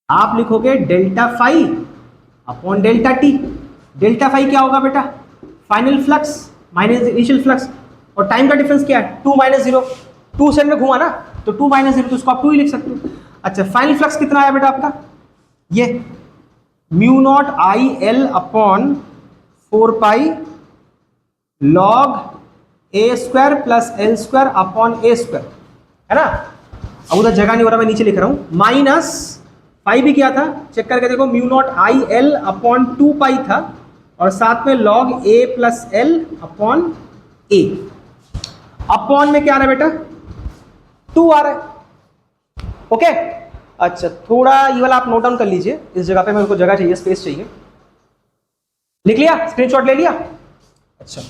Speaker 1: आप लिखोगे delta phi upon delta t. Delta phi क्या होगा बेटा, final flux minus initial flux, और टाइम का डिफरेंस क्या है 2 - 0, 2 सेकंड में घुमा ना, तो 2 - 0 तो उसको आप 2 ही लिख सकते हो। अच्छा, फाइनल फ्लक्स कितना आया बेटा आपका, ये mu naught i l upon 4 pi log a square plus l square upon a square, है ना। अब उधर जगह नहीं हो रहा, मैं नीचे लिख रहा हूं, माइनस पाई भी क्या था चेक करके देखो, mu naught i l upon 2 पाई था, और साथ में लॉग ए प्लस एल अपॉन ए। अपॉन में क्या आ रहा है बेटा, 2 आ रहा है, ओके। अच्छा, थोड़ा ये वाला आप नोट डाउन कर लीजिए, इस जगह पे मेरे को जगह चाहिए, स्पेस चाहिए। लिख लिया, स्क्रीनशॉट ले लिया। अच्छा,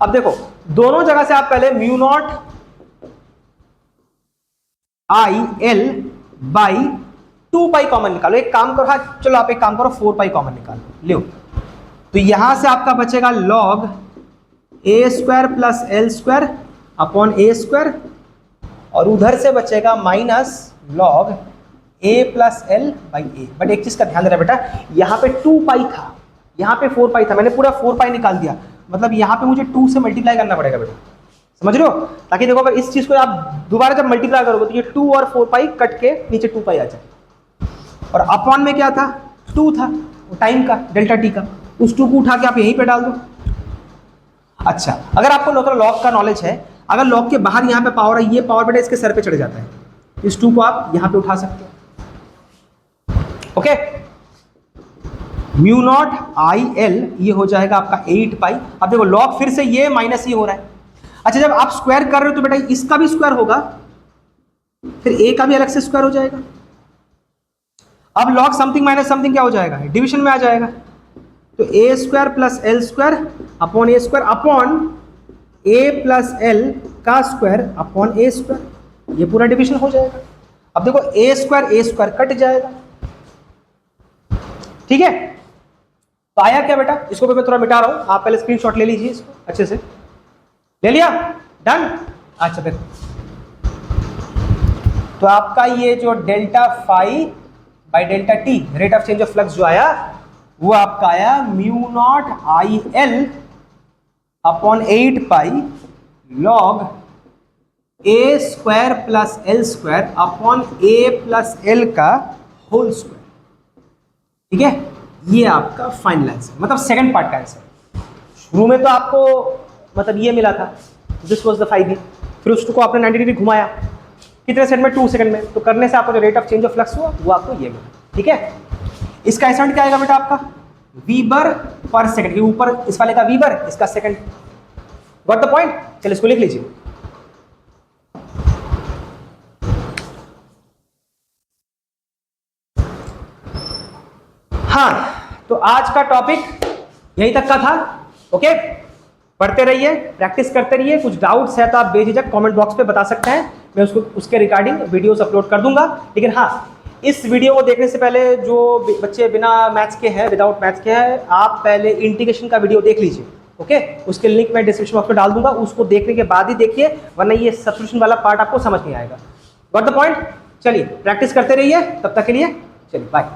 Speaker 1: अब देखो दोनों जगह से आप पहले mu naught i L by 2 pi common निकालो। एक काम करो, हाँ चलो आप एक काम करो, 4 पाई कॉमन निकालो, लो। तो यहां से आपका बचेगा log a square plus l square upon a square, और उधर से बचेगा minus log a plus l by a. But एक चीज का ध्यान देना बेटा, यहाँ पे 2 पाई था, यहाँ पे 4 पाई था, मैंने पूरा 4 पाई निकाल दिया, मतलब यहाँ पे मुझे 2 से मल्टीप्लाई करना पड़ेगा बेटा, समझ रहे हो। ताकि देखो अगर इस चीज को आप दोबारा जब मल्टीप्लाई करोगे तो ये 2 और 4 पाई कट के नीचे 2 पाई आ जाए। और अपॉन में क्या था, 2 था, टाइम का डेल्टा टी का, उस 2 को उठा के आप यहीं पे डाल दो। अच्छा, अगर आपको लॉग का नॉलेज है, अगर लॉग के बाहर यहाँ पे पावर है, ये पावर बेटा इसके सर पे चढ़ जाता है, इस 2 को आप यहाँ पे उठा सकते हो, okay. Mu naught i L ये हो जाएगा आपका 8 पाई। अब देखो लॉग फिर से ये माइनस ये हो रहा है। अच्छा, जब आप स्क्वायर कर रहे हो तो बेटा इसका भी स्क्वायर होगा, फिर ए का भी अलग से स्क्वायर हो जाएगा। अब लॉग समथिंग माइनस समथिंग क्या हो जाएगा, डिवीजन में आ जाएगा। तो a square plus l square upon a square upon a plus l का स्क्वायर अपॉन ए स्क्वायर, ये पूरा डिवीजन हो जाएगा। अब देखो ए स्क्वायर कट जाएगा, ठीक है। तो आया क्या बेटा, इसको भी मैं थोड़ा मिटा रहा हूं, आप पहले स्क्रीनशॉट ले लीजिए, इसको अच्छे से ले लिया, डन। अच्छा देखो, तो आपका ये जो delta phi by delta t rate of change of flux जो आया, वो आपका आया mu naught i l upon 8 pi log a square plus l square upon a plus l का होल स्क्वायर, ठीक है। ये आपका फाइनल आंसर, मतलब सेकंड पार्ट का आंसर। शुरू में तो आपको मतलब ये मिला था, दिस वाज द 5B, फिर उसको आपने 90 डिग्री घुमाया, कितने सेकंड में, 2 सेकंड में, तो करने से आपको जो rate of change of flux हुआ वो आपको ये मिला, ठीक है। इसका एसएंट क्या आएगा बेटा आपका, वीबर पर सेकंड, ऊपर इस वाले का वीबर, इसका सेकंड, गॉट द पॉइंट। चलिए इसको लिख लीजिए। हाँ, तो आज का टॉपिक यहीं तक का था, ओके। पढ़ते रहिए, प्रैक्टिस करते रहिए, कुछ डाउट्स है तो आप बेझिझक कमेंट बॉक्स पे बता सकते हैं, मैं उसको उसके रिगार्डिंग वीडियोस अपलोड कर दूंगा। लेकिन हाँ, इस वीडियो को देखने से पहले जो बच्चे बिना मैथ्स के हैं, विदाउट मैथ्स के हैं, आप पहले इंटीग्रेशन का वीडियो देख लीजिए, ओके। उसके लिंक मैं डिस्क्रिप्शन बॉक्स में डाल दूंगा, उसको देखने के बाद ही देखिए, वरना ये सब्स्टिट्यूशन वाला पार्ट आपको समझ नहीं आएगा। Got the point. चलिए प्रैक्टिस करते रहिए, तब तक के लिए चलिए बाय।